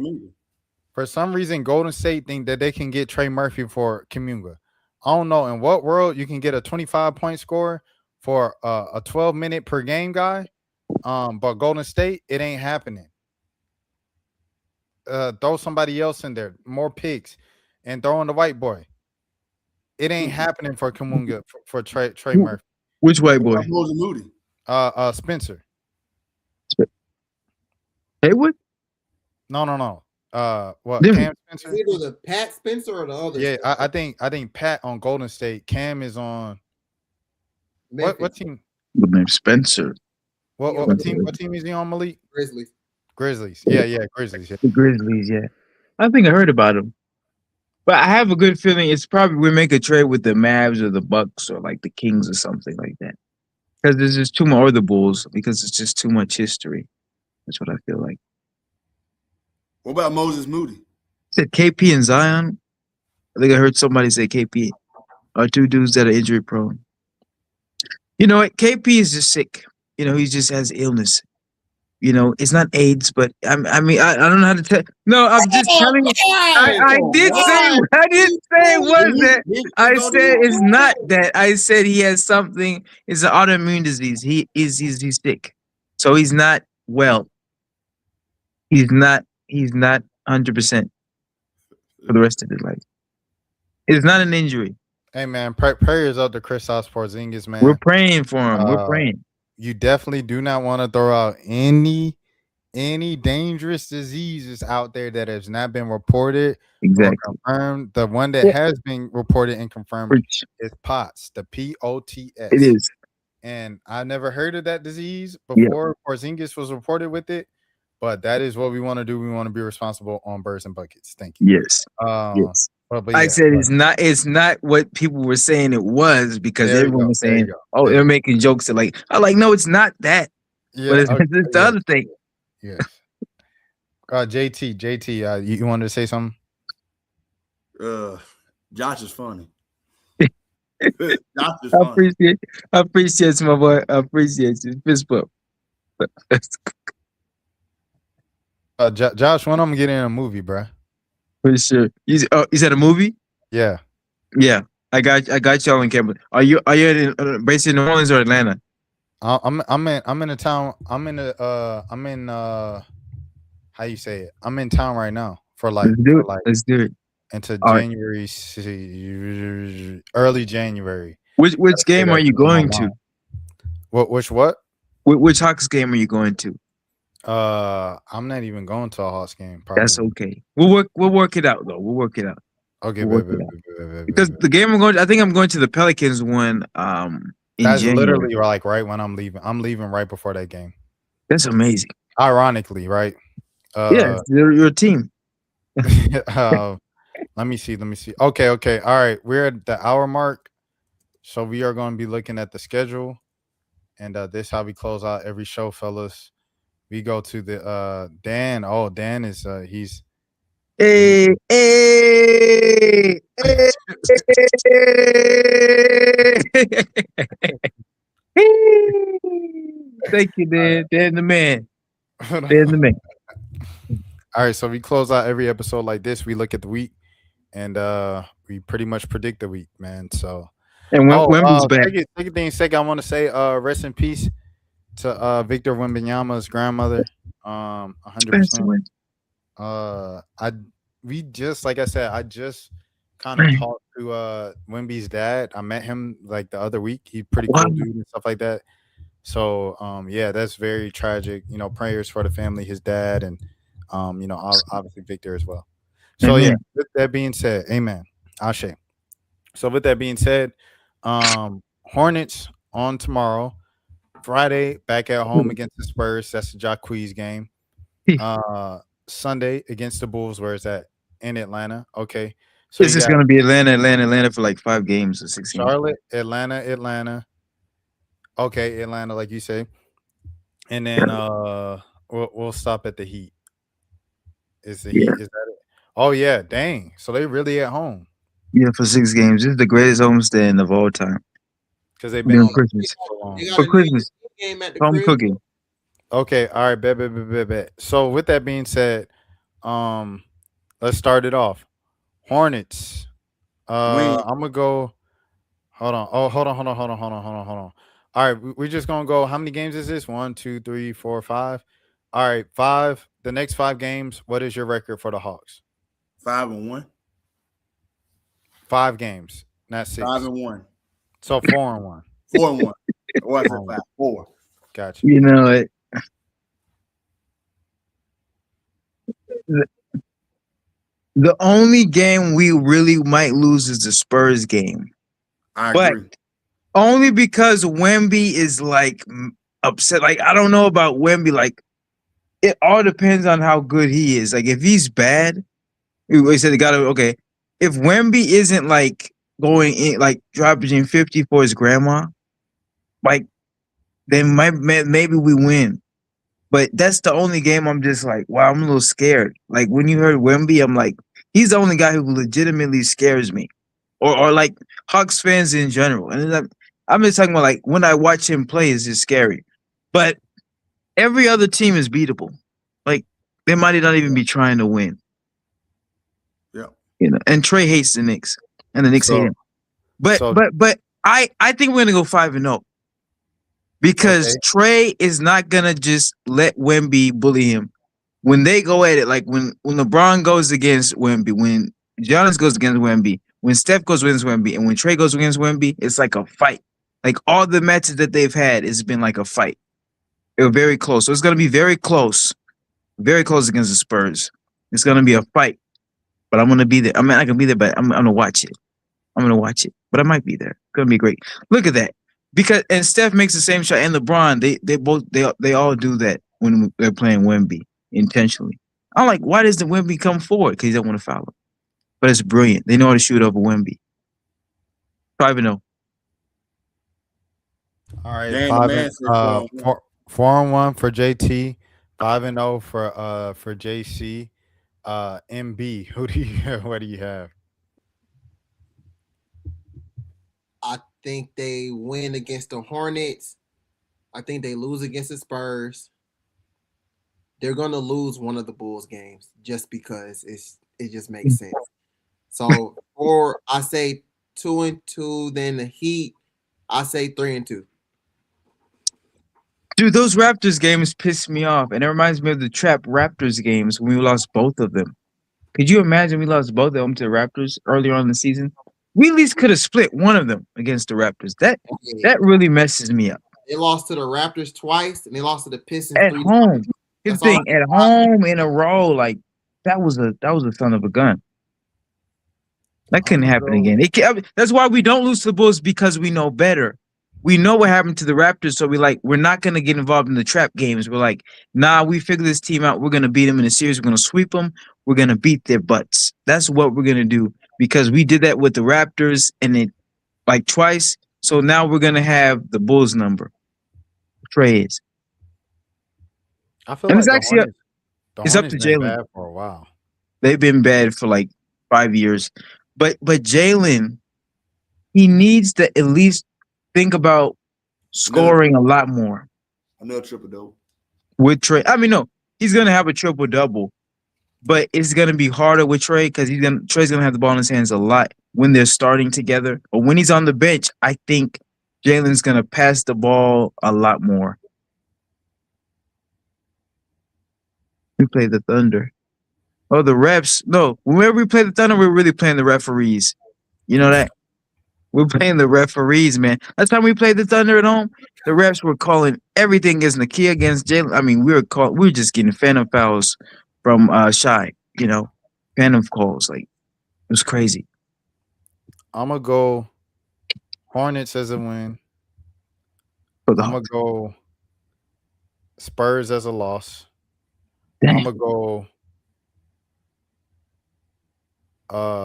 For some reason, Golden State think that they can get Trey Murphy for Kuminga. I don't know in what world you can get a 25-point score for a 12-minute per game guy. But Golden State, it ain't happening. Throw somebody else in there, more picks, and throw in the white boy. It ain't happening for Kuminga for Trey Murphy. Which white boy? Moses Moody. Spencer. Haywood? No. What? Different. Cam Spencer? It's either the Pat Spencer or the other. Yeah, I think Pat on Golden State. Cam is on what team? The name Spencer. What team is he on, Malik? Grizzlies. Yeah, Grizzlies. Yeah. The Grizzlies, yeah. I think I heard about him. But I have a good feeling it's probably we make a trade with the Mavs or the Bucks or like the Kings or something like that. Because there's just too much, or the Bulls, because it's just too much history. That's what I feel like. What about Moses Moody? Said KP and Zion. I think I heard somebody say KP are two dudes that are injury prone. You know what? KP is just sick. You know, he just has illness. You know, it's not AIDS, but I mean, I don't know how to tell. No, I'm just telling you. I did say it was that. I said it's not that. I said he has something. It's an autoimmune disease. He's sick, so he's not well. He's not 100% for the rest of his life. It's not an injury. Hey man, prayers up to Kristaps Porzingis, man. We're praying for him. We're praying. You definitely do not want to throw out any dangerous diseases out there that has not been reported or confirmed. The one that has been reported and confirmed is POTS, the POTS. It is. And I never heard of that disease before Porzingis was reported with it. But that is what we want to do. We want to be responsible on Birds and Buckets. Thank you. Yes. Yes. But I said it's not what people were saying it was, because everyone was saying, oh, they're making jokes. No, it's not that. Yeah, but it's the other thing. Yes. JT, you wanted to say something? Josh is funny. I appreciate my boy. I appreciate you. Fist bump. Josh, when I'm gonna get in a movie, bro? For sure. You said a movie? Yeah. Yeah. I got y'all on camera. Are you based in New Orleans or Atlanta? I'm in a town. I'm in how you say it? I'm in town right now for Let's do it. Into All January, early January. Which game are you going to? Which? Which Hawks game are you going to? I'm not even going to a Hawks game. Probably. That's okay. We'll work it out though. We'll work it out. Okay, because the game I think I'm going to the Pelicans one. That's January. Literally like right when I'm leaving. I'm leaving right before that game. That's amazing. Ironically, right? Yeah, your team. Let me see. Okay. All right, we're at the hour mark, so we are going to be looking at the schedule, and this is how we close out every show, fellas. We go to the Dan. Oh, Dan is Hey, hey, hey. Thank you, Dan. Dan the man. Dan the man. All right, so we close out every episode like this. We look at the week and we pretty much predict the week, man. So And Wemby's back. second, I want to say rest in peace to Victor Wembanyama's grandmother. 100%. We just, like I said, I just kind of talked to Wemby's dad. I met him like the other week. He's pretty cool dude and stuff like that. So yeah, that's very tragic. You know, prayers for the family, his dad, and you know, obviously Victor as well. So yeah, with that being said, amen. Ashe. So with that being said, Hornets on tomorrow. Friday, back at home against the Spurs. That's the Jacquees game. Sunday against the Bulls. Where is that? In Atlanta. Okay. So this is going to be Atlanta for like 5 games or 6 games. Charlotte, Atlanta. Okay, Atlanta, like you say. And then we'll stop at the Heat. Is the Heat? Is that it? Oh yeah, dang. So they really at home. Yeah, for 6 games. This is the greatest homestand of all time. Because they've been on Christmas. For Christmas. Home cooking. Okay, all right, bet. So with that being said, let's start it off. Hornets. I'm gonna go. Hold on. Oh, hold on. All right, we're just gonna go. How many games is this? 1, 2, 3, 4, 5. All right, 5. The next 5 games. What is your record for the Hawks? 5-1. 5 games, not 6. 5-1. So 4-1. 4-1. Or I said 5-4. Gotcha. You know it. The only game we really might lose is the Spurs game. I agree. But only because Wemby is like upset. Like, I don't know about Wemby. Like, it all depends on how good he is. Like, if he's bad, we said okay. If Wemby isn't like going in, like dropping 50 for his grandma, like, then maybe we win. But that's the only game I'm just like, wow, I'm a little scared. Like, when you heard Wemby, I'm like, he's the only guy who legitimately scares me. Or like Hawks fans in general. And I'm just talking about, like, when I watch him play, it's just scary. But every other team is beatable. Like, they might not even be trying to win. Yeah. You know, and Trae hates the Knicks. And the Knicks hate him. But I think we're gonna go 5-0. Because Trae is not gonna just let Wemby bully him. When they go at it, like when LeBron goes against Wemby, when Giannis goes against Wemby, when Steph goes against Wemby, and when Trae goes against Wemby, it's like a fight. Like, all the matches that they've had, it's been like a fight. They were very close. So it's gonna be very close against the Spurs. It's gonna be a fight. But I'm gonna be there. I'm not gonna be there, but I'm gonna watch it. But I might be there. It's gonna be great. Look at that. And Steph makes the same shot, and LeBron, they all do that when they're playing Wemby intentionally. I'm like, why does the Wemby come forward? Because he doesn't want to foul him. But it's brilliant. They know how to shoot over Wemby. 5-0. All right, 4-1 for JT, 5-0 for JC. MB, what do you have? I think they win against the Hornets. I think they lose against the Spurs. They're gonna lose one of the Bulls games just because it just makes sense. So, or I say 2-2. Then the Heat, I say 3-2. Dude, those Raptors games pissed me off, and it reminds me of the Trap Raptors games when we lost both of them. Could you imagine we lost both of them to the Raptors earlier on in the season? We at least could have split one of them against the Raptors. That really messes me up. They lost to the Raptors twice, and they lost to the Pistons at 3 home. times. His thing at home in a row, like that was a son of a gun. That couldn't happen again. That's why we don't lose to the Bulls, because we know better. We know what happened to the Raptors, so we're not gonna get involved in the trap games. We're like, nah, we figured this team out. We're gonna beat them in a series. We're gonna sweep them. We're gonna beat their butts. That's what we're gonna do, because we did that with the Raptors and it like twice. So now we're gonna have the Bulls number. Trae is. I feel like it's actually it's up to Jalen for a while. They've been bad for like 5 years. But Jalen, he needs to at least think about scoring a lot more Another triple double. with Trae. I mean, no, he's gonna have a triple double, but it's gonna be harder with Trae because Trae's gonna have the ball in his hands a lot when they're starting together. But when he's on the bench, I think Jalen's gonna pass the ball a lot more. We play the Thunder. Oh, the refs. No, whenever we play the Thunder, we're really playing the referees. You know that? We're playing the referees, man. Last time we played the Thunder at home, the refs were calling everything against Nakia, against Jalen. I mean, we were just getting phantom fouls from Shy, you know, phantom calls. Like, it was crazy. I'm gonna go Hornets as a win. For the I'm gonna go Spurs as a loss. Dang. I'm gonna go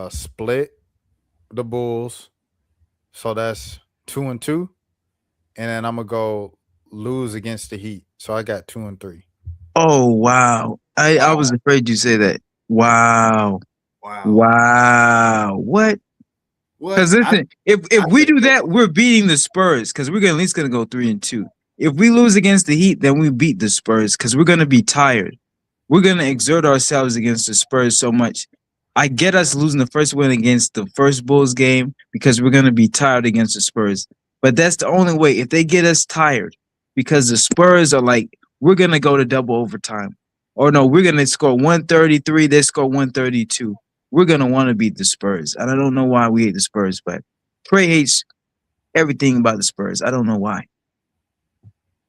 split the Bulls. So that's 2-2. And then I'm gonna go lose against the Heat. So I got 2-3. Oh, wow. I was afraid you say that. Wow. What? Because listen, if we do that, we're beating the Spurs because we're at least gonna go 3-2. If we lose against the Heat, then we beat the Spurs because we're gonna be tired. We're gonna exert ourselves against the Spurs so much. I get us losing the first win against the first Bulls game because we're gonna be tired against the Spurs. But that's the only way. If they get us tired, because the Spurs are like, we're gonna go to double overtime, or no, we're gonna score 133. They score 132. We're gonna want to beat the Spurs, and I don't know why we hate the Spurs, but Trae hates everything about the Spurs. I don't know why.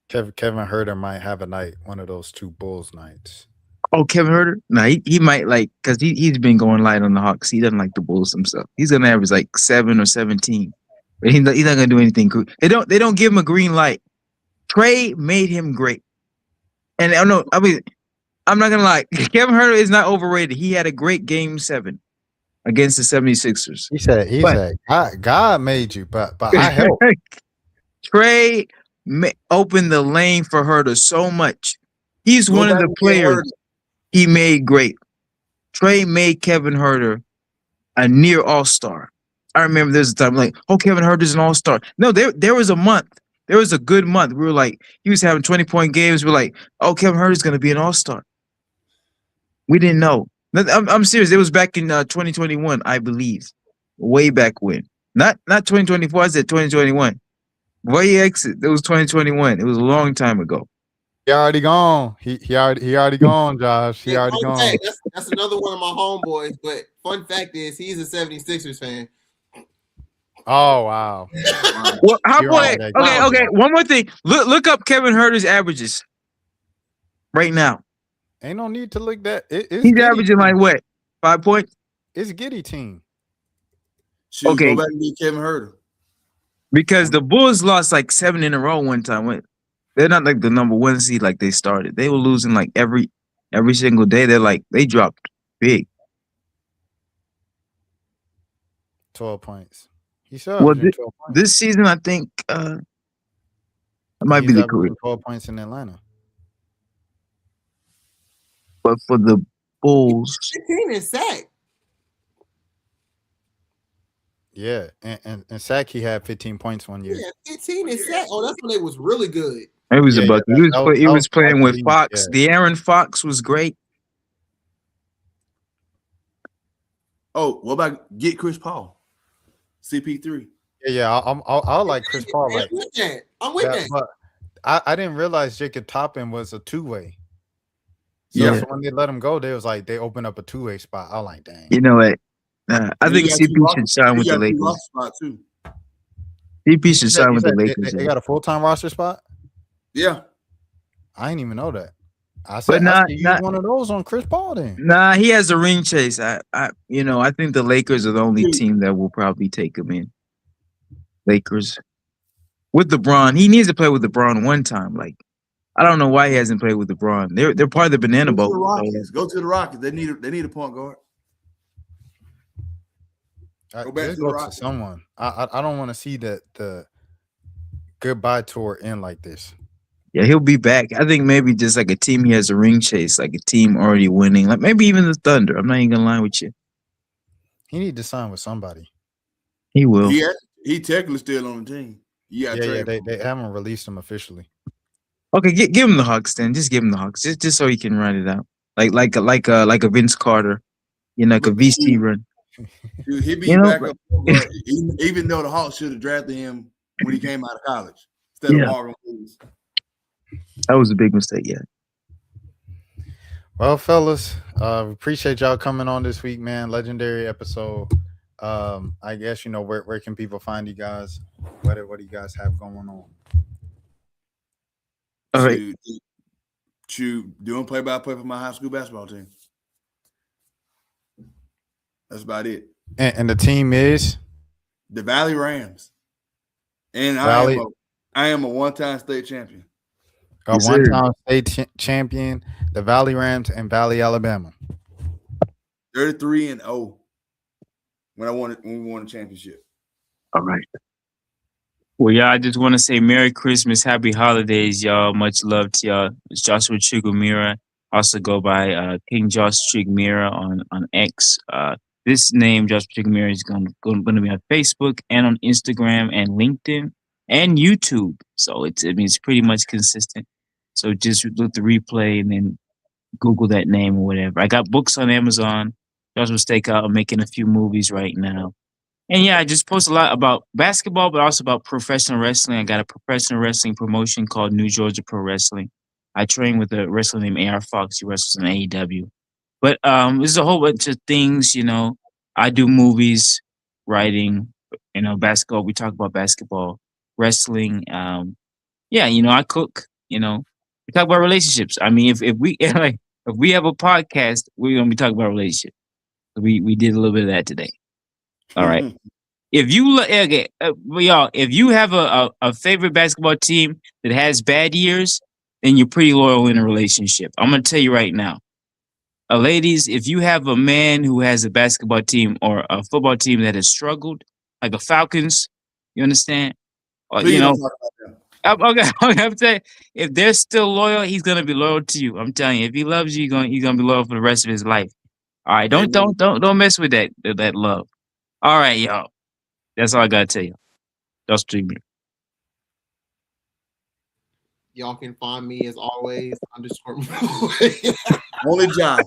Kevin Huerter might have a night, one of those two Bulls nights. Oh, Kevin Huerter? No, he might like because he's been going light on the Hawks. He doesn't like the Bulls himself. He's gonna average like 7 or 17, but he's not gonna do anything. They don't give him a green light. Trae made him great, and I know. I mean, I'm not gonna lie. Kevin Huerter is not overrated. He had a great game 7 against the 76ers. He said, God made you, but I helped. Trae opened the lane for Huerter so much. He's one of the players he made great. Trae made Kevin Huerter a near all-star. I remember there's a time like, oh, Kevin Huerter's an all-star. No, there was a month. There was a good month. We were like, he was having 20-point games. We're like, oh, Kevin Huerter's going to be an all-star. We didn't know. I'm serious. It was back in 2021, I believe. Way back when. Not 2024. I said 2021. Way exit. It was 2021. It was a long time ago. He already gone. He already gone, Josh. He already gone. Fact, that's another one of my homeboys. But fun fact is, he's a 76ers fan. Oh wow. Well, okay. One more thing. Look up Kevin Huerter's averages right now. Ain't no need to look that. He's averaging like what? 5 points? It's Giddy team. Okay. Go back and beat Kevin Huerter. Because the Bulls lost like 7 in a row one time. They're not like the number 1 seed like they started. They were losing like every single day. They dropped big. 12 points. He said this season, I think it might be the career. 12 points in Atlanta. But for the Bulls, 15 is sack. Yeah, and Sack, he had 15 points one year. Yeah, 15 is sack. Oh, that's when they was really good. It was a bucket. He was playing with Fox. Yeah. The Aaron Fox was great. Oh, what about get Chris Paul? CP3. Yeah, I like Chris Paul. I'm with that. But I didn't realize Jacob Toppin was a two-way. So when they let him go, they opened up a two-way spot. I was like, dang. You know what? I think CP should sign with the Lakers. CP should sign with the Lakers. They got a full-time roster spot? Yeah. I didn't even know that. I said, use one of those on Chris Paul then. Nah, he has a ring chase. I think the Lakers are the only team that will probably take him in. Lakers. With LeBron. He needs to play with LeBron one time. Like, I don't know why he hasn't played with LeBron. They're part of the banana boat. Go to the Rockets. They need a point guard. Go back to someone. I don't want to see the goodbye tour end like this. Yeah, he'll be back. I think maybe just like a team he has a ring chase, like a team already winning, like maybe even the Thunder. I'm not even gonna lie with you. He need to sign with somebody. He will. He technically still on the team. Yeah, they haven't released him officially. Okay, give him the Hawks then. Just give him the Hawks, just so he can run it out, like a Vince Carter, like a VC run. He'd be back up, even though the Hawks should have drafted him when he came out of college instead of Marvin Lewis. That was a big mistake, yeah. Well, fellas, appreciate y'all coming on this week, man. Legendary episode. I guess where can people find you guys? What do you guys have going on? All right. Doing play-by-play for my high school basketball team. That's about it. And the team is the Valley Rams. And I am a one-time state champion. A one-time state champion, the Valley Rams and Valley, Alabama. 33-0 when we won the championship. All right. Well, y'all, I just want to say Merry Christmas, Happy Holidays, y'all. Much love to y'all. It's Joshua Chigumira. Also go by King Josh Chigumira on X. This name, Joshua Chigumira, is going to be on Facebook and on Instagram and LinkedIn and YouTube. So it's pretty much consistent. So just look the replay and then Google that name or whatever. I got books on Amazon. Joshua Stakeout. I'm making a few movies right now. And yeah, I just post a lot about basketball, but also about professional wrestling. I got a professional wrestling promotion called New Georgia Pro Wrestling. I train with a wrestler named AR Fox. He wrestles in AEW. But there's a whole bunch of things, I do movies, writing, basketball. We talk about basketball, wrestling. I cook, we talk about relationships. I mean, if we if we have a podcast, we're gonna be talking about relationships. We did a little bit of that today. All right. If you y'all, if you have a favorite basketball team that has bad years, then you're pretty loyal in a relationship. I'm gonna tell you right now, ladies, if you have a man who has a basketball team or a football team that has struggled, like the Falcons, you understand? Or, I'm saying if they're still loyal, he's gonna be loyal to you. I'm telling you, if he loves you, he's gonna be loyal for the rest of his life. All right, don't mess with that love. All right, y'all. That's all I gotta tell you. That's me. Y'all can find me as always _ Only Josh.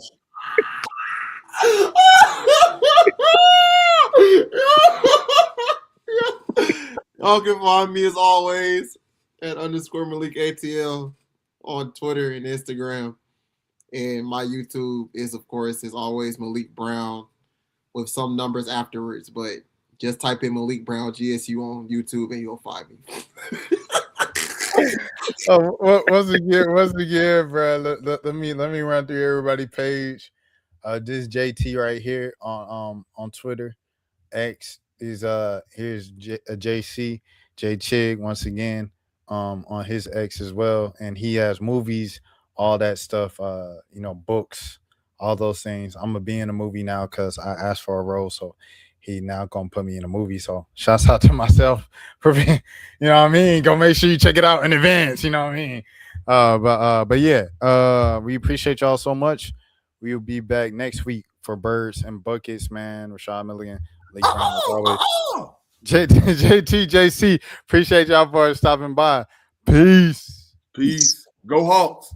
Y'all can find me as always at _ Malik ATL on Twitter and Instagram. And my YouTube is, of course, as always, Malik Brown with some numbers afterwards. But just type in Malik Brown GSU on YouTube and you'll find me. Once again, bro. Let me run through everybody's page. This JT right here on Twitter. X is here's JC J Chig once again on his X as well, and he has movies, all that stuff, books, all those things. I'm gonna be in a movie now because I asked for a role, so he now gonna put me in a movie. So shouts out to myself for being, go make sure you check it out in advance, but yeah, we appreciate y'all so much. We'll be back next week for Birds and Buckets, man. Rashad Milligan, Lee Brown, as always. JT, JC, appreciate y'all for stopping by. Peace. Go Hawks.